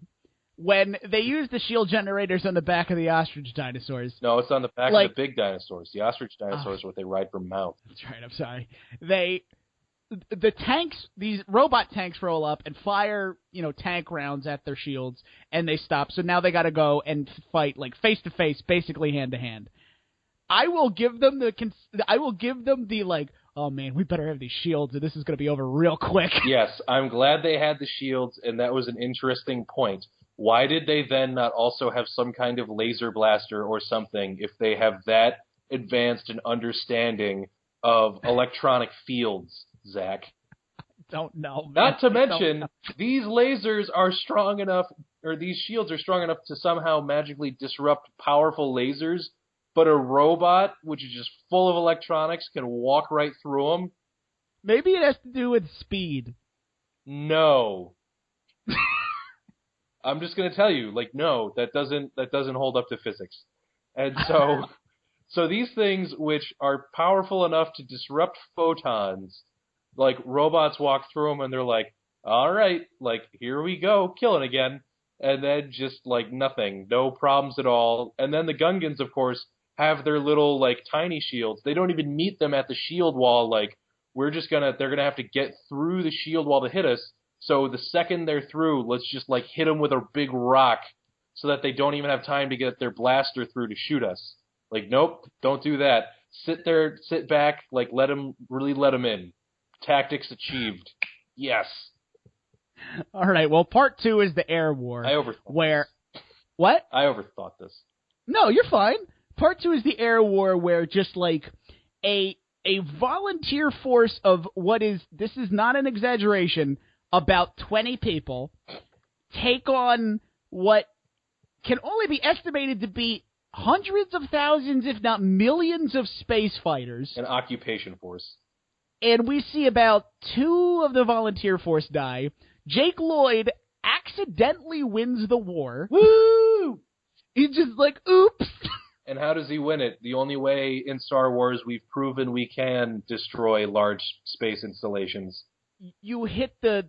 when they use the shield generators on the back of the ostrich dinosaurs. No, it's on the back of the big dinosaurs. The ostrich dinosaurs are what they ride from mount. That's right, I'm sorry. The tanks, these robot tanks roll up and fire, tank rounds at their shields, and they stop. So now they got to go and fight face to face, basically hand to hand. I will give them the oh man, we better have these shields, or this is going to be over real quick. Yes, I'm glad they had the shields, and that was an interesting point. Why did they then not also have some kind of laser blaster or something if they have that advanced an understanding of electronic fields, Zach? I don't know, man. Not to mention, these lasers are strong enough, or these shields are strong enough to somehow magically disrupt powerful lasers, but a robot, which is just full of electronics, can walk right through them? Maybe it has to do with speed. No. I'm just going to tell you, no, that doesn't hold up to physics. And so these things, which are powerful enough to disrupt photons, Like, robots walk through them and they're like, all right, like, here we go, killing again. And then just, like, nothing. No problems at all. And then the Gungans, of course, have their little, like, tiny shields. They don't even meet them at the shield wall, like, they're gonna have to get through the shield wall to hit us. So the second they're through, let's just, like, hit them with a big rock so that they don't even have time to get their blaster through to shoot us. Like, nope, don't do that. Sit there, sit back, like, let them in. Tactics achieved. Yes. All right, well, part 2 is the air war. I overthought where this. What? I overthought this. No, you're fine. Part 2 is the air war where just like a volunteer force of this is not an exaggeration, about 20 people take on what can only be estimated to be hundreds of thousands, if not millions of space fighters. An occupation force. And we see about 2 of the volunteer force die. Jake Lloyd accidentally wins the war. Woo! He's just like, oops. And how does he win it? The only way in Star Wars we've proven we can destroy large space installations. You hit the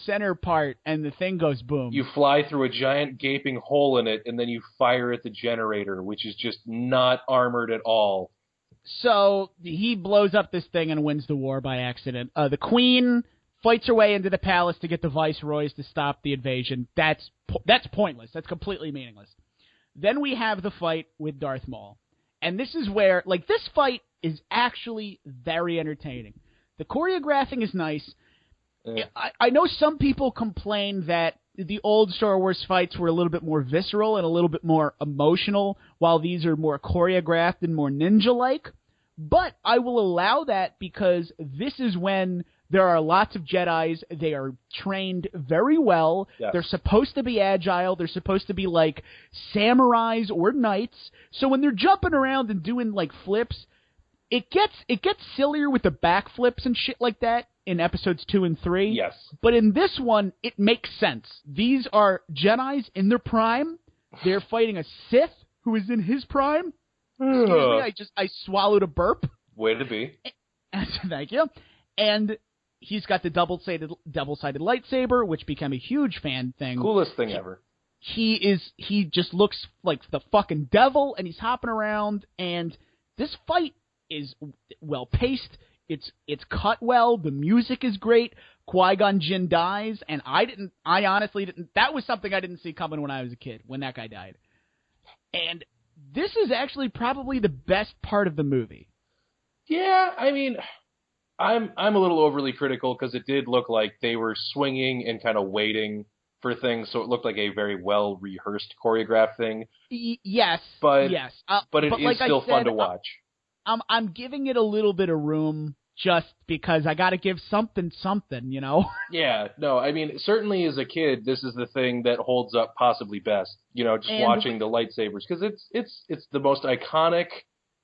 center part and the thing goes boom. You fly through a giant gaping hole in it and then you fire at the generator, which is just not armored at all. So he blows up this thing and wins the war by accident. The Queen fights her way into the palace to get the viceroys to stop the invasion. That's pointless. That's completely meaningless. Then we have the fight with Darth Maul. And this is where, like, this fight is actually very entertaining. The choreographing is nice. Yeah. I know some people complain that the old Star Wars fights were a little bit more visceral and a little bit more emotional, while these are more choreographed and more ninja-like. But I will allow that because this is when there are lots of Jedis. They are trained very well. Yes. They're supposed to be agile. They're supposed to be like samurais or knights. So when they're jumping around and doing like flips, it gets sillier with the backflips and shit like that in episodes 2 and 3. Yes. But in this one, it makes sense. These are Jedis in their prime. They're fighting a Sith who is in his prime. Excuse me, I swallowed a burp. Way to be. Thank you. And he's got the double-sided lightsaber, which became a huge fan thing. Coolest thing ever. He just looks like the fucking devil, and he's hopping around, and this fight is well-paced. It's cut well. The music is great. Qui-Gon Jinn dies, and I honestly didn't. That was something I didn't see coming when I was a kid, when that guy died. And this is actually probably the best part of the movie. Yeah, I mean, I'm a little overly critical because it did look like they were swinging and kind of waiting for things, so it looked like a very well rehearsed choreographed thing. Yes, but yes, but it is like still fun to watch. I'm giving it a little bit of room just because I got to give something, you know? Yeah, no, I mean, certainly as a kid, this is the thing that holds up possibly best, you know, just watching the lightsabers, because it's the most iconic.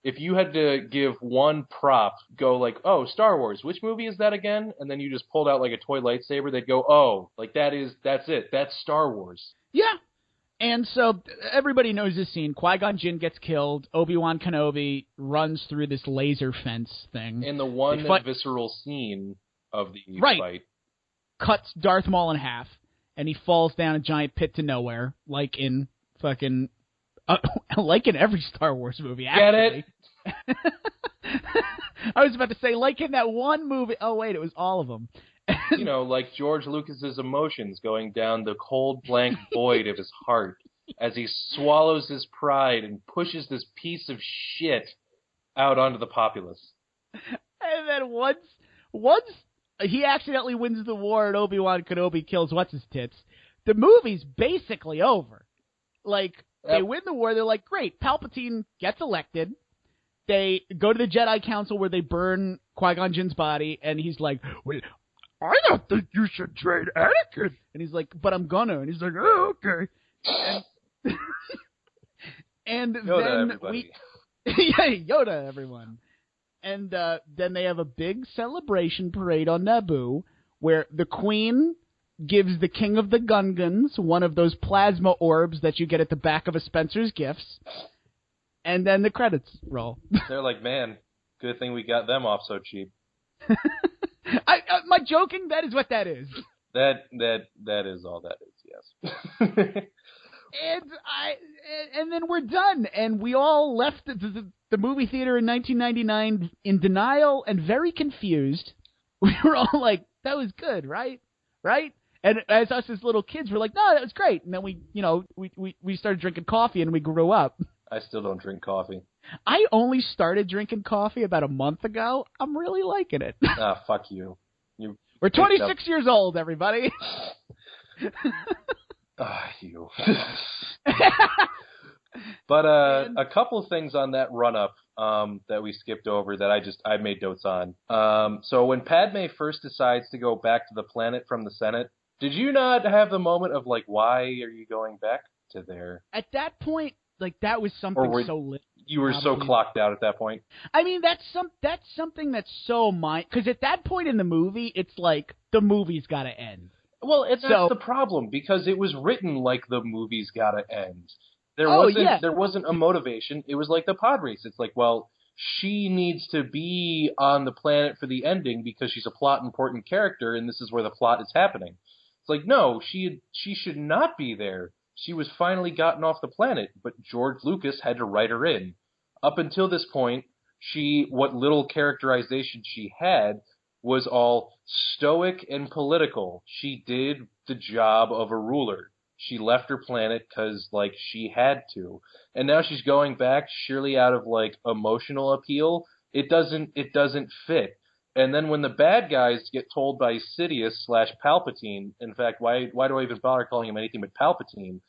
If you had to give one prop, go like, oh, Star Wars, which movie is that again? And then you just pulled out like a toy lightsaber, they'd go, oh, like that's it, that's Star Wars. Yeah. And so everybody knows this scene. Qui-Gon Jinn gets killed. Obi-Wan Kenobi runs through this laser fence thing. And the one visceral scene of the fight cuts Darth Maul in half, and he falls down a giant pit to nowhere, like in fucking, like in every Star Wars movie. Actually. Get it? I was about to say, like in that one movie. Oh wait, it was all of them. You know, like George Lucas's emotions going down the cold, blank void of his heart as he swallows his pride and pushes this piece of shit out onto the populace. And then once he accidentally wins the war and Obi-Wan Kenobi kills what's-his-tits, the movie's basically over. Like, they win the war, they're like, great, Palpatine gets elected. They go to the Jedi Council where they burn Qui-Gon Jinn's body, and he's like, well, I don't think you should trade Anakin. And he's like, but I'm gonna. And he's like, oh, okay. And Yoda, then everybody. yeah, Yoda, everyone. And then they have a big celebration parade on Naboo where the Queen gives the King of the Gungans one of those plasma orbs that you get at the back of a Spencer's Gifts. And then the credits roll. They're like, man, good thing we got them off so cheap. Am I joking? That is what that is. That is all that is. Yes. And then we're done, and we all left the movie theater in 1999 in denial and very confused. We were all like, "That was good, right? Right?" And as us as little kids, we're like, "No, that was great." And then we started drinking coffee, and we grew up. I still don't drink coffee. I only started drinking coffee about a month ago. I'm really liking it. Ah, fuck you. We're 26 years old, everybody. You. But a couple of things on that run-up that we skipped over that I made notes on. So when Padme first decides to go back to the planet from the Senate, did you not have the moment of, like, why are you going back to there? At that point, like, that was something so lit. You were so clocked out at that point? I mean, that's something that's so because at that point in the movie, it's like, the movie's got to end. Well, that's the problem, because it was written like the movie's got to end. There wasn't a motivation. It was like the pod race. It's like, well, she needs to be on the planet for the ending because she's a plot important character, and this is where the plot is happening. It's like, no, she should not be there. She was finally gotten off the planet, but George Lucas had to write her in. Up until this point, what little characterization she had was all stoic and political. She did the job of a ruler. She left her planet because, like, she had to. And now she's going back surely out of, like, emotional appeal. It doesn't fit. And then when the bad guys get told by Sidious/Palpatine, in fact, why do I even bother calling him anything but Palpatine?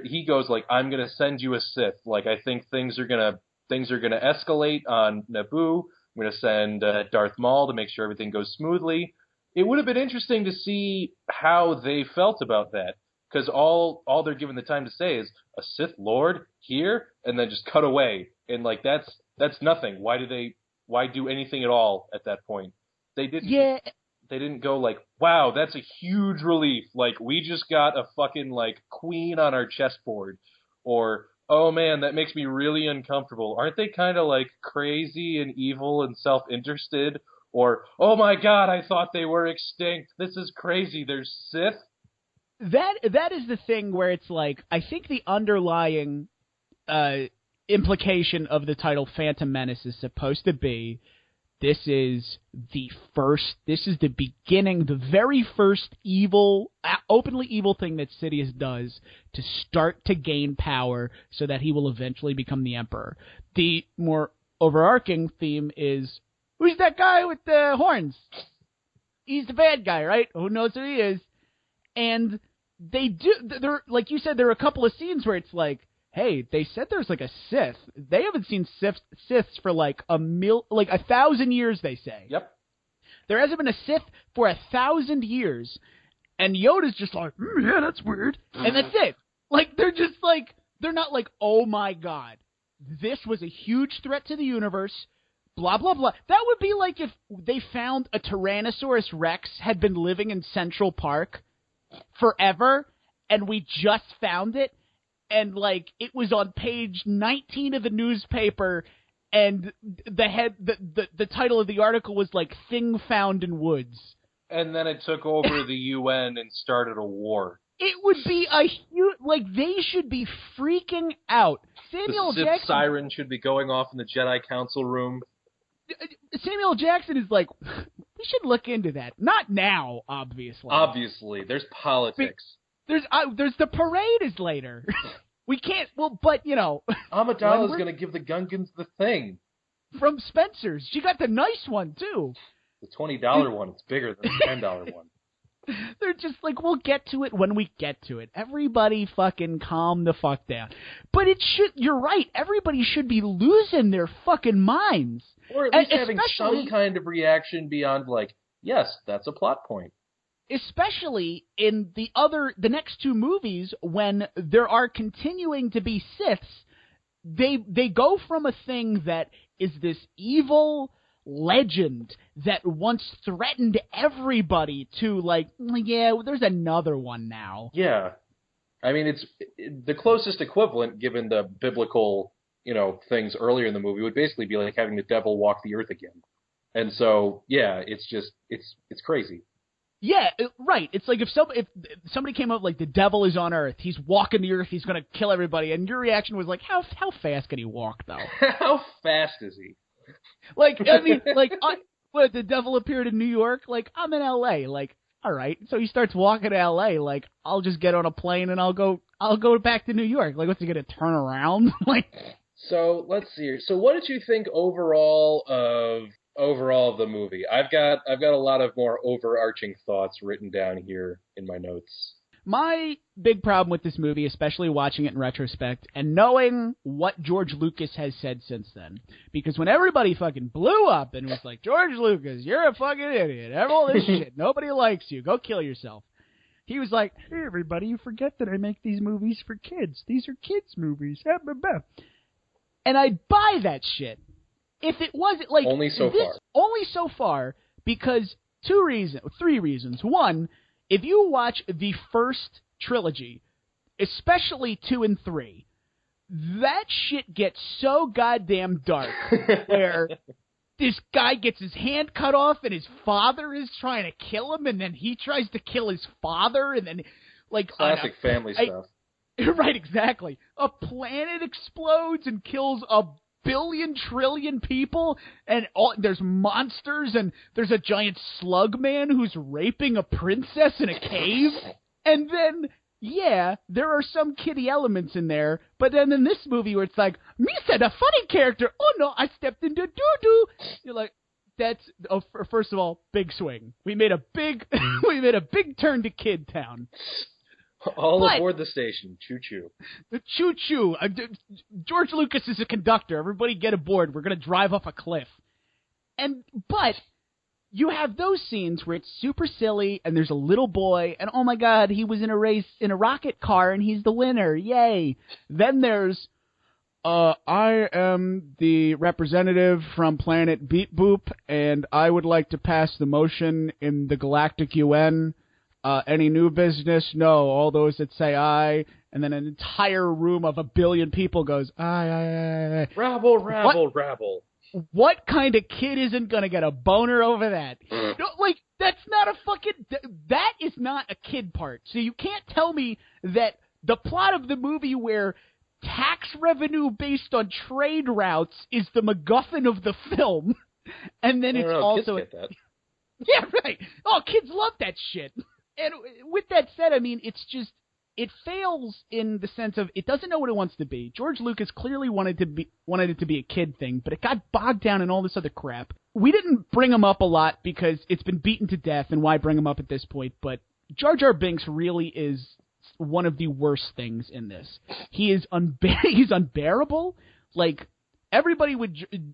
He goes like, I'm gonna send you a Sith. Like, I think things are gonna escalate on Naboo. I'm going to send Darth Maul to make sure everything goes smoothly. It would have been interesting to see how they felt about that, because all they're given the time to say is a Sith Lord here, and then just cut away. And like that's nothing. Why do anything at all at that point? They didn't. Yeah. They didn't go like, wow, that's a huge relief. Like, we just got a fucking like queen on our chessboard, or, oh man, that makes me really uncomfortable. Aren't they kind of like crazy and evil and self-interested? Or, oh my god, I thought they were extinct. This is crazy. There's Sith. That is the thing where it's like, I think the underlying implication of the title Phantom Menace is supposed to be, this is the beginning, the very first openly evil thing that Sidious does to start to gain power so that he will eventually become the Emperor. The more overarching theme is, who's that guy with the horns? He's the bad guy, right? Who knows who he is? And like you said, there are a couple of scenes where it's like, hey, they said there's like a Sith. They haven't seen Siths for like 1,000 years, they say. Yep. There hasn't been a Sith for 1,000 years. And Yoda's just like, yeah, that's weird. And that's it. Like, they're just like, they're not like, oh my god, this was a huge threat to the universe, blah, blah, blah. That would be like if they found a Tyrannosaurus Rex had been living in Central Park forever, and we just found it. And, like, it was on page 19 of the newspaper, and the title of the article was, like, Thing Found in Woods. And then it took over the UN and started a war. It would be a huge... Like, they should be freaking out. The Sith siren should be going off in the Jedi Council room. Samuel Jackson is like, we should look into that. Not now, obviously. Obviously. There's politics. There's the parade is later. We can't. Well, but you know, Amidala's going to give the Gungans the thing from Spencer's. She got the nice one too. The $20 one. It's bigger than the $10 one. They're just like, we'll get to it when we get to it. Everybody fucking calm the fuck down. But it should. You're right. Everybody should be losing their fucking minds, or at least having some kind of reaction beyond like, yes, that's a plot point. Especially in the next two movies, when there are continuing to be Siths, they go from a thing that is this evil legend that once threatened everybody to like, yeah, there's another one now. Yeah. I mean, it's the closest equivalent, given the biblical, things earlier in the movie, would basically be like having the devil walk the earth again. And so, yeah, it's just it's crazy. Yeah, right. It's like if somebody came up like the devil is on Earth, he's walking the Earth, he's gonna kill everybody, and your reaction was like, how fast can he walk though? How fast is he? Like I mean, like what the devil appeared in New York? Like I'm in L.A. Like all right, so he starts walking to L.A. Like I'll just get on a plane and I'll go back to New York. Like what's he gonna turn around? Like So let's see. So what did you think overall of the movie? I've got a lot of more overarching thoughts written down here in my notes. my big problem with this movie, especially watching it in retrospect and knowing what George Lucas has said since then, because when everybody fucking blew up and was like, George Lucas, you're a fucking idiot, all this shit, nobody likes you, go kill yourself. He was like, hey, everybody, you forget that I make these movies for kids. These are kids' movies. And I'd buy that shit if it wasn't like only so far. Only so far, because three reasons. One, if you watch the first trilogy, especially 2 and 3, that shit gets so goddamn dark where this guy gets his hand cut off and his father is trying to kill him, and then he tries to kill his father, and then like classic family stuff. Right, exactly. A planet explodes and kills a billion trillion people, and there's monsters, and there's a giant slug man who's raping a princess in a cave. And then, yeah, there are some kiddie elements in there, but then in this movie where it's like, me said a funny character, oh no, I stepped into doo-doo. You're like, that's, first of all, big swing. We made a big turn to Kid Town. All aboard the station. Choo-choo. The choo-choo. George Lucas is a conductor. Everybody get aboard. We're going to drive off a cliff. But you have those scenes where it's super silly, and there's a little boy, and oh my god, he was in a race in a rocket car, and he's the winner. Yay. Then there's, I am the representative from planet Beep Boop, and I would like to pass the motion in the Galactic UN. Any new business? No. All those that say aye. And then an entire room of 1 billion people goes, aye. Rabble, rabble. What kind of kid isn't going to get a boner over that? No, like, that's not a fucking... That is not a kid part. So you can't tell me that the plot of the movie where tax revenue based on trade routes is the MacGuffin of the film, and then it's also... Kids get that. Yeah, right. Oh, kids love that shit. And with that said, I mean, it's just, it fails in the sense of it doesn't know what it wants to be. George Lucas clearly wanted it to be a kid thing, but it got bogged down in all this other crap. We didn't bring him up a lot because it's been beaten to death, and why bring him up at this point? But Jar Jar Binks really is one of the worst things in this. He is he's unbearable. Like, everybody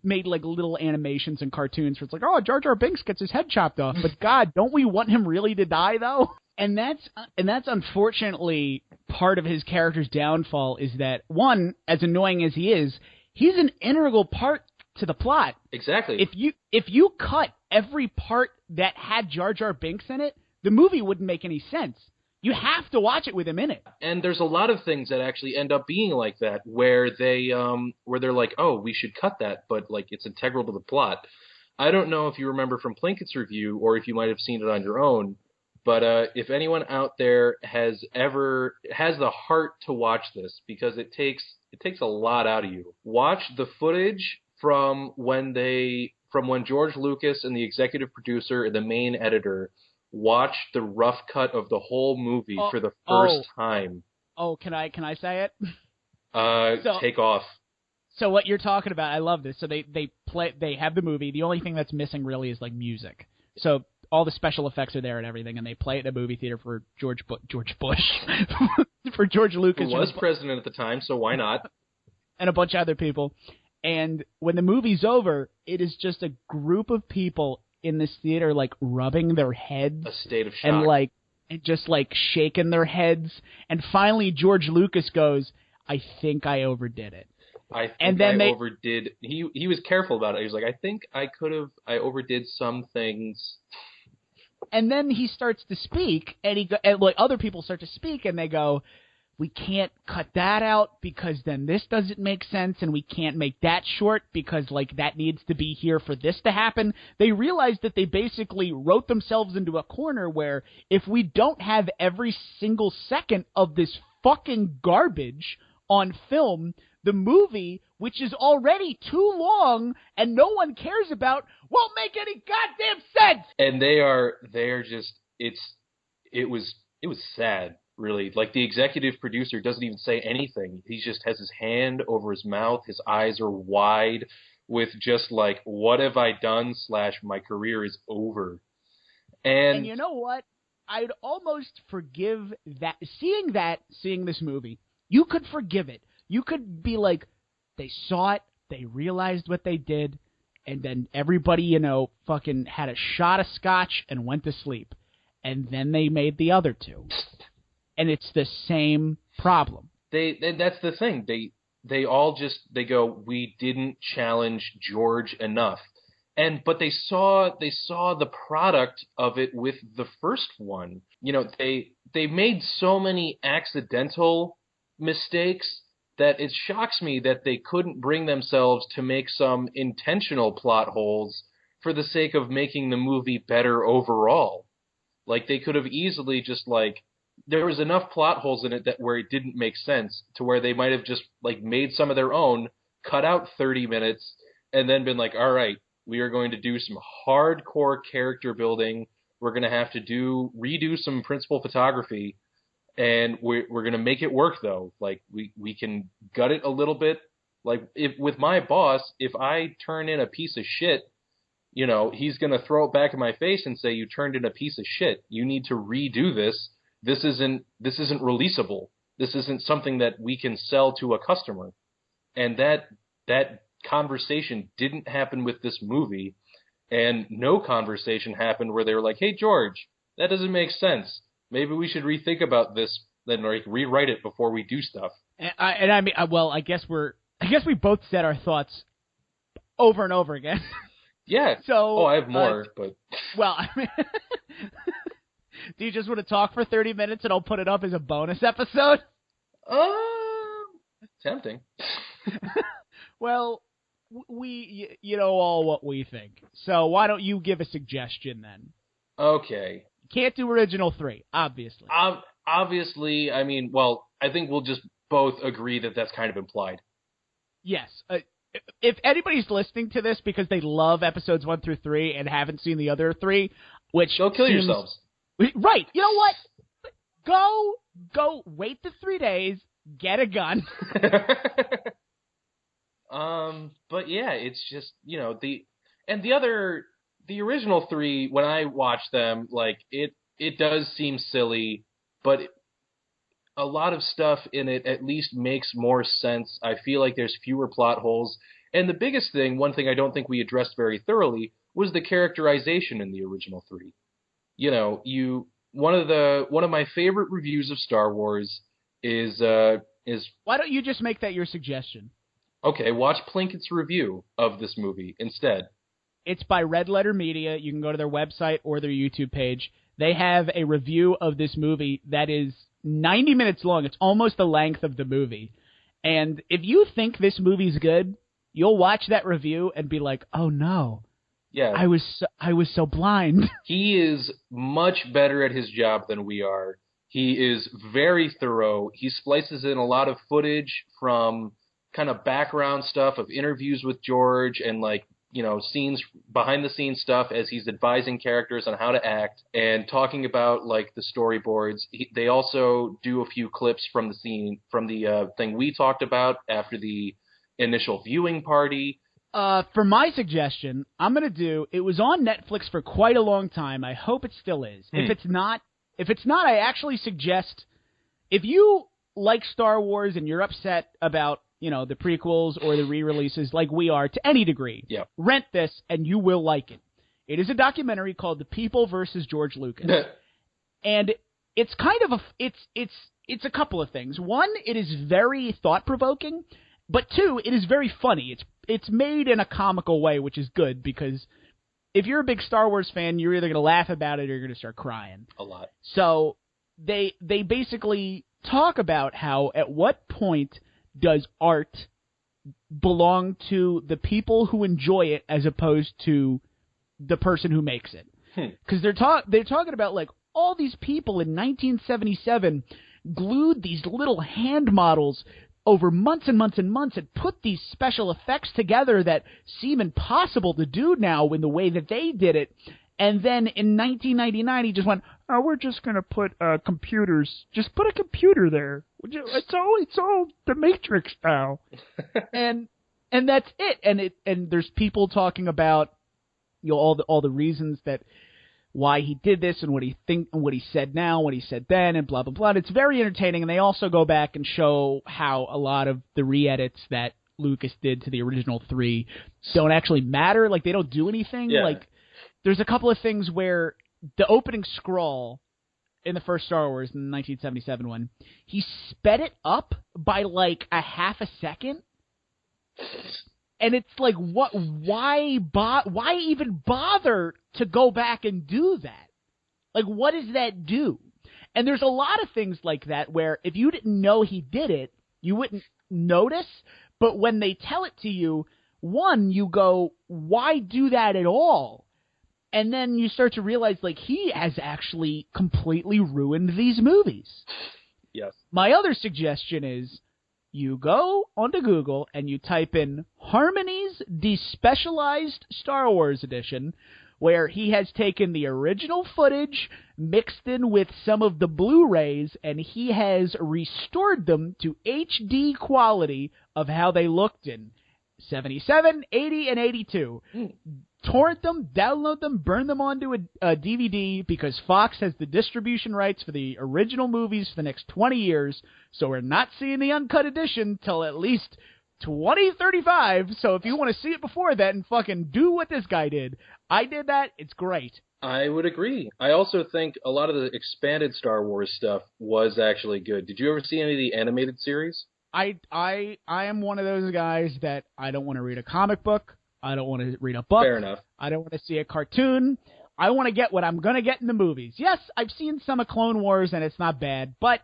made like little animations and cartoons where it's like, oh, Jar Jar Binks gets his head chopped off. But God, don't we want him really to die though? And that's unfortunately part of his character's downfall, is that, one, as annoying as he is, he's an integral part to the plot. Exactly. If you cut every part that had Jar Jar Binks in it, the movie wouldn't make any sense. You have to watch it with him in it. And there's a lot of things that actually end up being like that, where they're like, oh, we should cut that, but like it's integral to the plot. I don't know if you remember from Plinkett's review, or if you might have seen it on your own, but if anyone out there has the heart to watch this, because it takes a lot out of you. Watch the footage from when George Lucas and the executive producer and the main editor watch the rough cut of the whole movie for the first time. Oh, can I say it? Take off. So what you're talking about, I love this. So they have the movie. The only thing that's missing really is like music. So all the special effects are there and everything, and they play it in a movie theater for George Bush, for George Lucas, who was president at the time. So why not? And a bunch of other people. And when the movie's over, it is just a group of people in this theater, like, rubbing their heads. A state of shock. And just shaking their heads. And finally, George Lucas goes, I think I overdid it. I overdid. He was careful about it. He was like, I think I overdid some things. And then he starts to speak, and other people start to speak, and they go, we can't cut that out because then this doesn't make sense, and we can't make that short because, like, that needs to be here for this to happen. They realized that they basically wrote themselves into a corner where if we don't have every single second of this fucking garbage on film, the movie, which is already too long and no one cares about, won't make any goddamn sense. And they are just, it was sad, really. Like, the executive producer doesn't even say anything. He just has his hand over his mouth. His eyes are wide with just like, what have I done / my career is over. And you know what? I'd almost forgive that. Seeing this movie, you could forgive it. You could be like, they saw it, they realized what they did, and then everybody, fucking had a shot of scotch and went to sleep. And then they made the other two. And it's the same problem. That's the thing. They all go, we didn't challenge George enough. But they saw the product of it with the first one. They made so many accidental mistakes that it shocks me that they couldn't bring themselves to make some intentional plot holes for the sake of making the movie better overall. Like, they could have easily just, like, there was enough plot holes in it that where it didn't make sense to where they might have just, like, made some of their own, cut out 30 minutes, and then been like, all right, we are going to do some hardcore character building. We're going to have to redo some principal photography. And we're going to make it work, though. Like, we can gut it a little bit. Like, with my boss, if I turn in a piece of shit, he's going to throw it back in my face and say, you turned in a piece of shit. You need to redo this. This isn't releasable. This isn't something that we can sell to a customer. And that conversation didn't happen with this movie. And no conversation happened where they were like, hey, George, that doesn't make sense. Maybe we should rethink about this, then rewrite it before we do stuff. I guess we both said our thoughts over and over again. Yeah. So, I have more, but. Well, I mean, do you just want to talk for 30 minutes and I'll put it up as a bonus episode? Tempting. Well, we all what we think. So why don't you give a suggestion then? Okay. Can't do original 3, obviously. Obviously, I mean, well, I think we'll just both agree that that's kind of implied. Yes. If anybody's listening to this because they love episodes 1 through 3 and haven't seen the other 3, which go kill yourselves. Right. You know what? Go wait the 3 days, get a gun. But yeah, it's just, the original 3, when I watch them, like, it does seem silly, but a lot of stuff in it at least makes more sense. I feel like there's fewer plot holes. And the biggest thing, one thing I don't think we addressed very thoroughly, was the characterization in the original 3. One of my favorite reviews of Star Wars is why don't you just make that your suggestion? Okay, watch Plinkett's review of this movie instead. It's by Red Letter Media. You can go to their website or their YouTube page. They have a review of this movie that is 90 minutes long. It's almost the length of the movie. And if you think this movie's good, you'll watch that review and be like, oh no. Yeah. I was so blind. He is much better at his job than we are. He is very thorough. He splices in a lot of footage from kind of background stuff of interviews with George and scenes, behind the scenes stuff as he's advising characters on how to act and talking about the storyboards. They also do a few clips from the thing we talked about after the initial viewing party. For my suggestion, I'm going to do, it was on Netflix for quite a long time. I hope it still is. If it's not, I actually suggest, if you like Star Wars and you're upset about, the prequels or the re-releases like we are to any degree, rent this and you will like it. It is a documentary called The People versus George Lucas. And it's kind of it's a couple of things. One, it is very thought-provoking, but two, it is very funny. It's made in a comical way, which is good because if you're a big Star Wars fan, you're either going to laugh about it or you're going to start crying. A lot. So they basically talk about how at what point does art belong to the people who enjoy it as opposed to the person who makes it. Because they're talking about, like, all these people in 1977 glued these little hand models over months and months and months and put these special effects together that seem impossible to do now in the way that they did it. And then in 1999, he just went, "Oh, we're just going to put computers. Just put a computer there. It's all the Matrix style." and that's it. And there's people talking about, you know, all the reasons that why he did this and what he said now, what he said then, and blah blah blah. And it's very entertaining. And they also go back and show how a lot of the re-edits that Lucas did to the original 3 don't actually matter. Like, they don't do anything. Yeah. Like, there's a couple of things where the opening scroll in the first Star Wars, in the 1977 one, he sped it up by like a half a second. And it's like, what? Why even bother to go back and do that? Like, what does that do? And there's a lot of things like that where if you didn't know he did it, you wouldn't notice. But when they tell it to you, one, you go, why do that at all? And then you start to realize, like, he has actually completely ruined these movies. Yes. My other suggestion is you go onto Google and you type in Harmony's Despecialized Star Wars Edition, where he has taken the original footage mixed in with some of the Blu-rays, and he has restored them to HD quality of how they looked in 77, 80, and 82. Torrent them, download them, burn them onto a DVD, because Fox has the distribution rights for the original movies for the next 20 years, so we're not seeing the uncut edition till at least 2035, so if you want to see it before then, fucking do what this guy did. I did that, it's great. I would agree. I also think a lot of the expanded Star Wars stuff was actually good. Did you ever see any of the animated series? I am one of those guys that I don't want to read a comic book. I don't want to read a book. Fair enough. I don't want to see a cartoon. I want to get what I'm going to get in the movies. Yes, I've seen some of Clone Wars, and it's not bad, but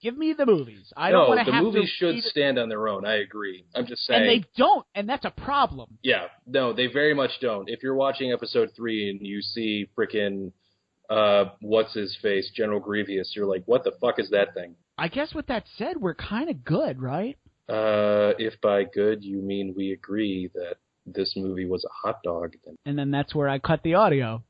give me the movies. I don't want to have to... No, the movies should stand on their own. I agree. I'm just saying... And they don't, and that's a problem. Yeah, no, they very much don't. If you're watching Episode 3 and you see frickin' what's-his-face, General Grievous, you're like, what the fuck is that thing? I guess with that said, we're kind of good, right? If by good you mean we agree that this movie was a hot dog, then... And then that's where I cut the audio.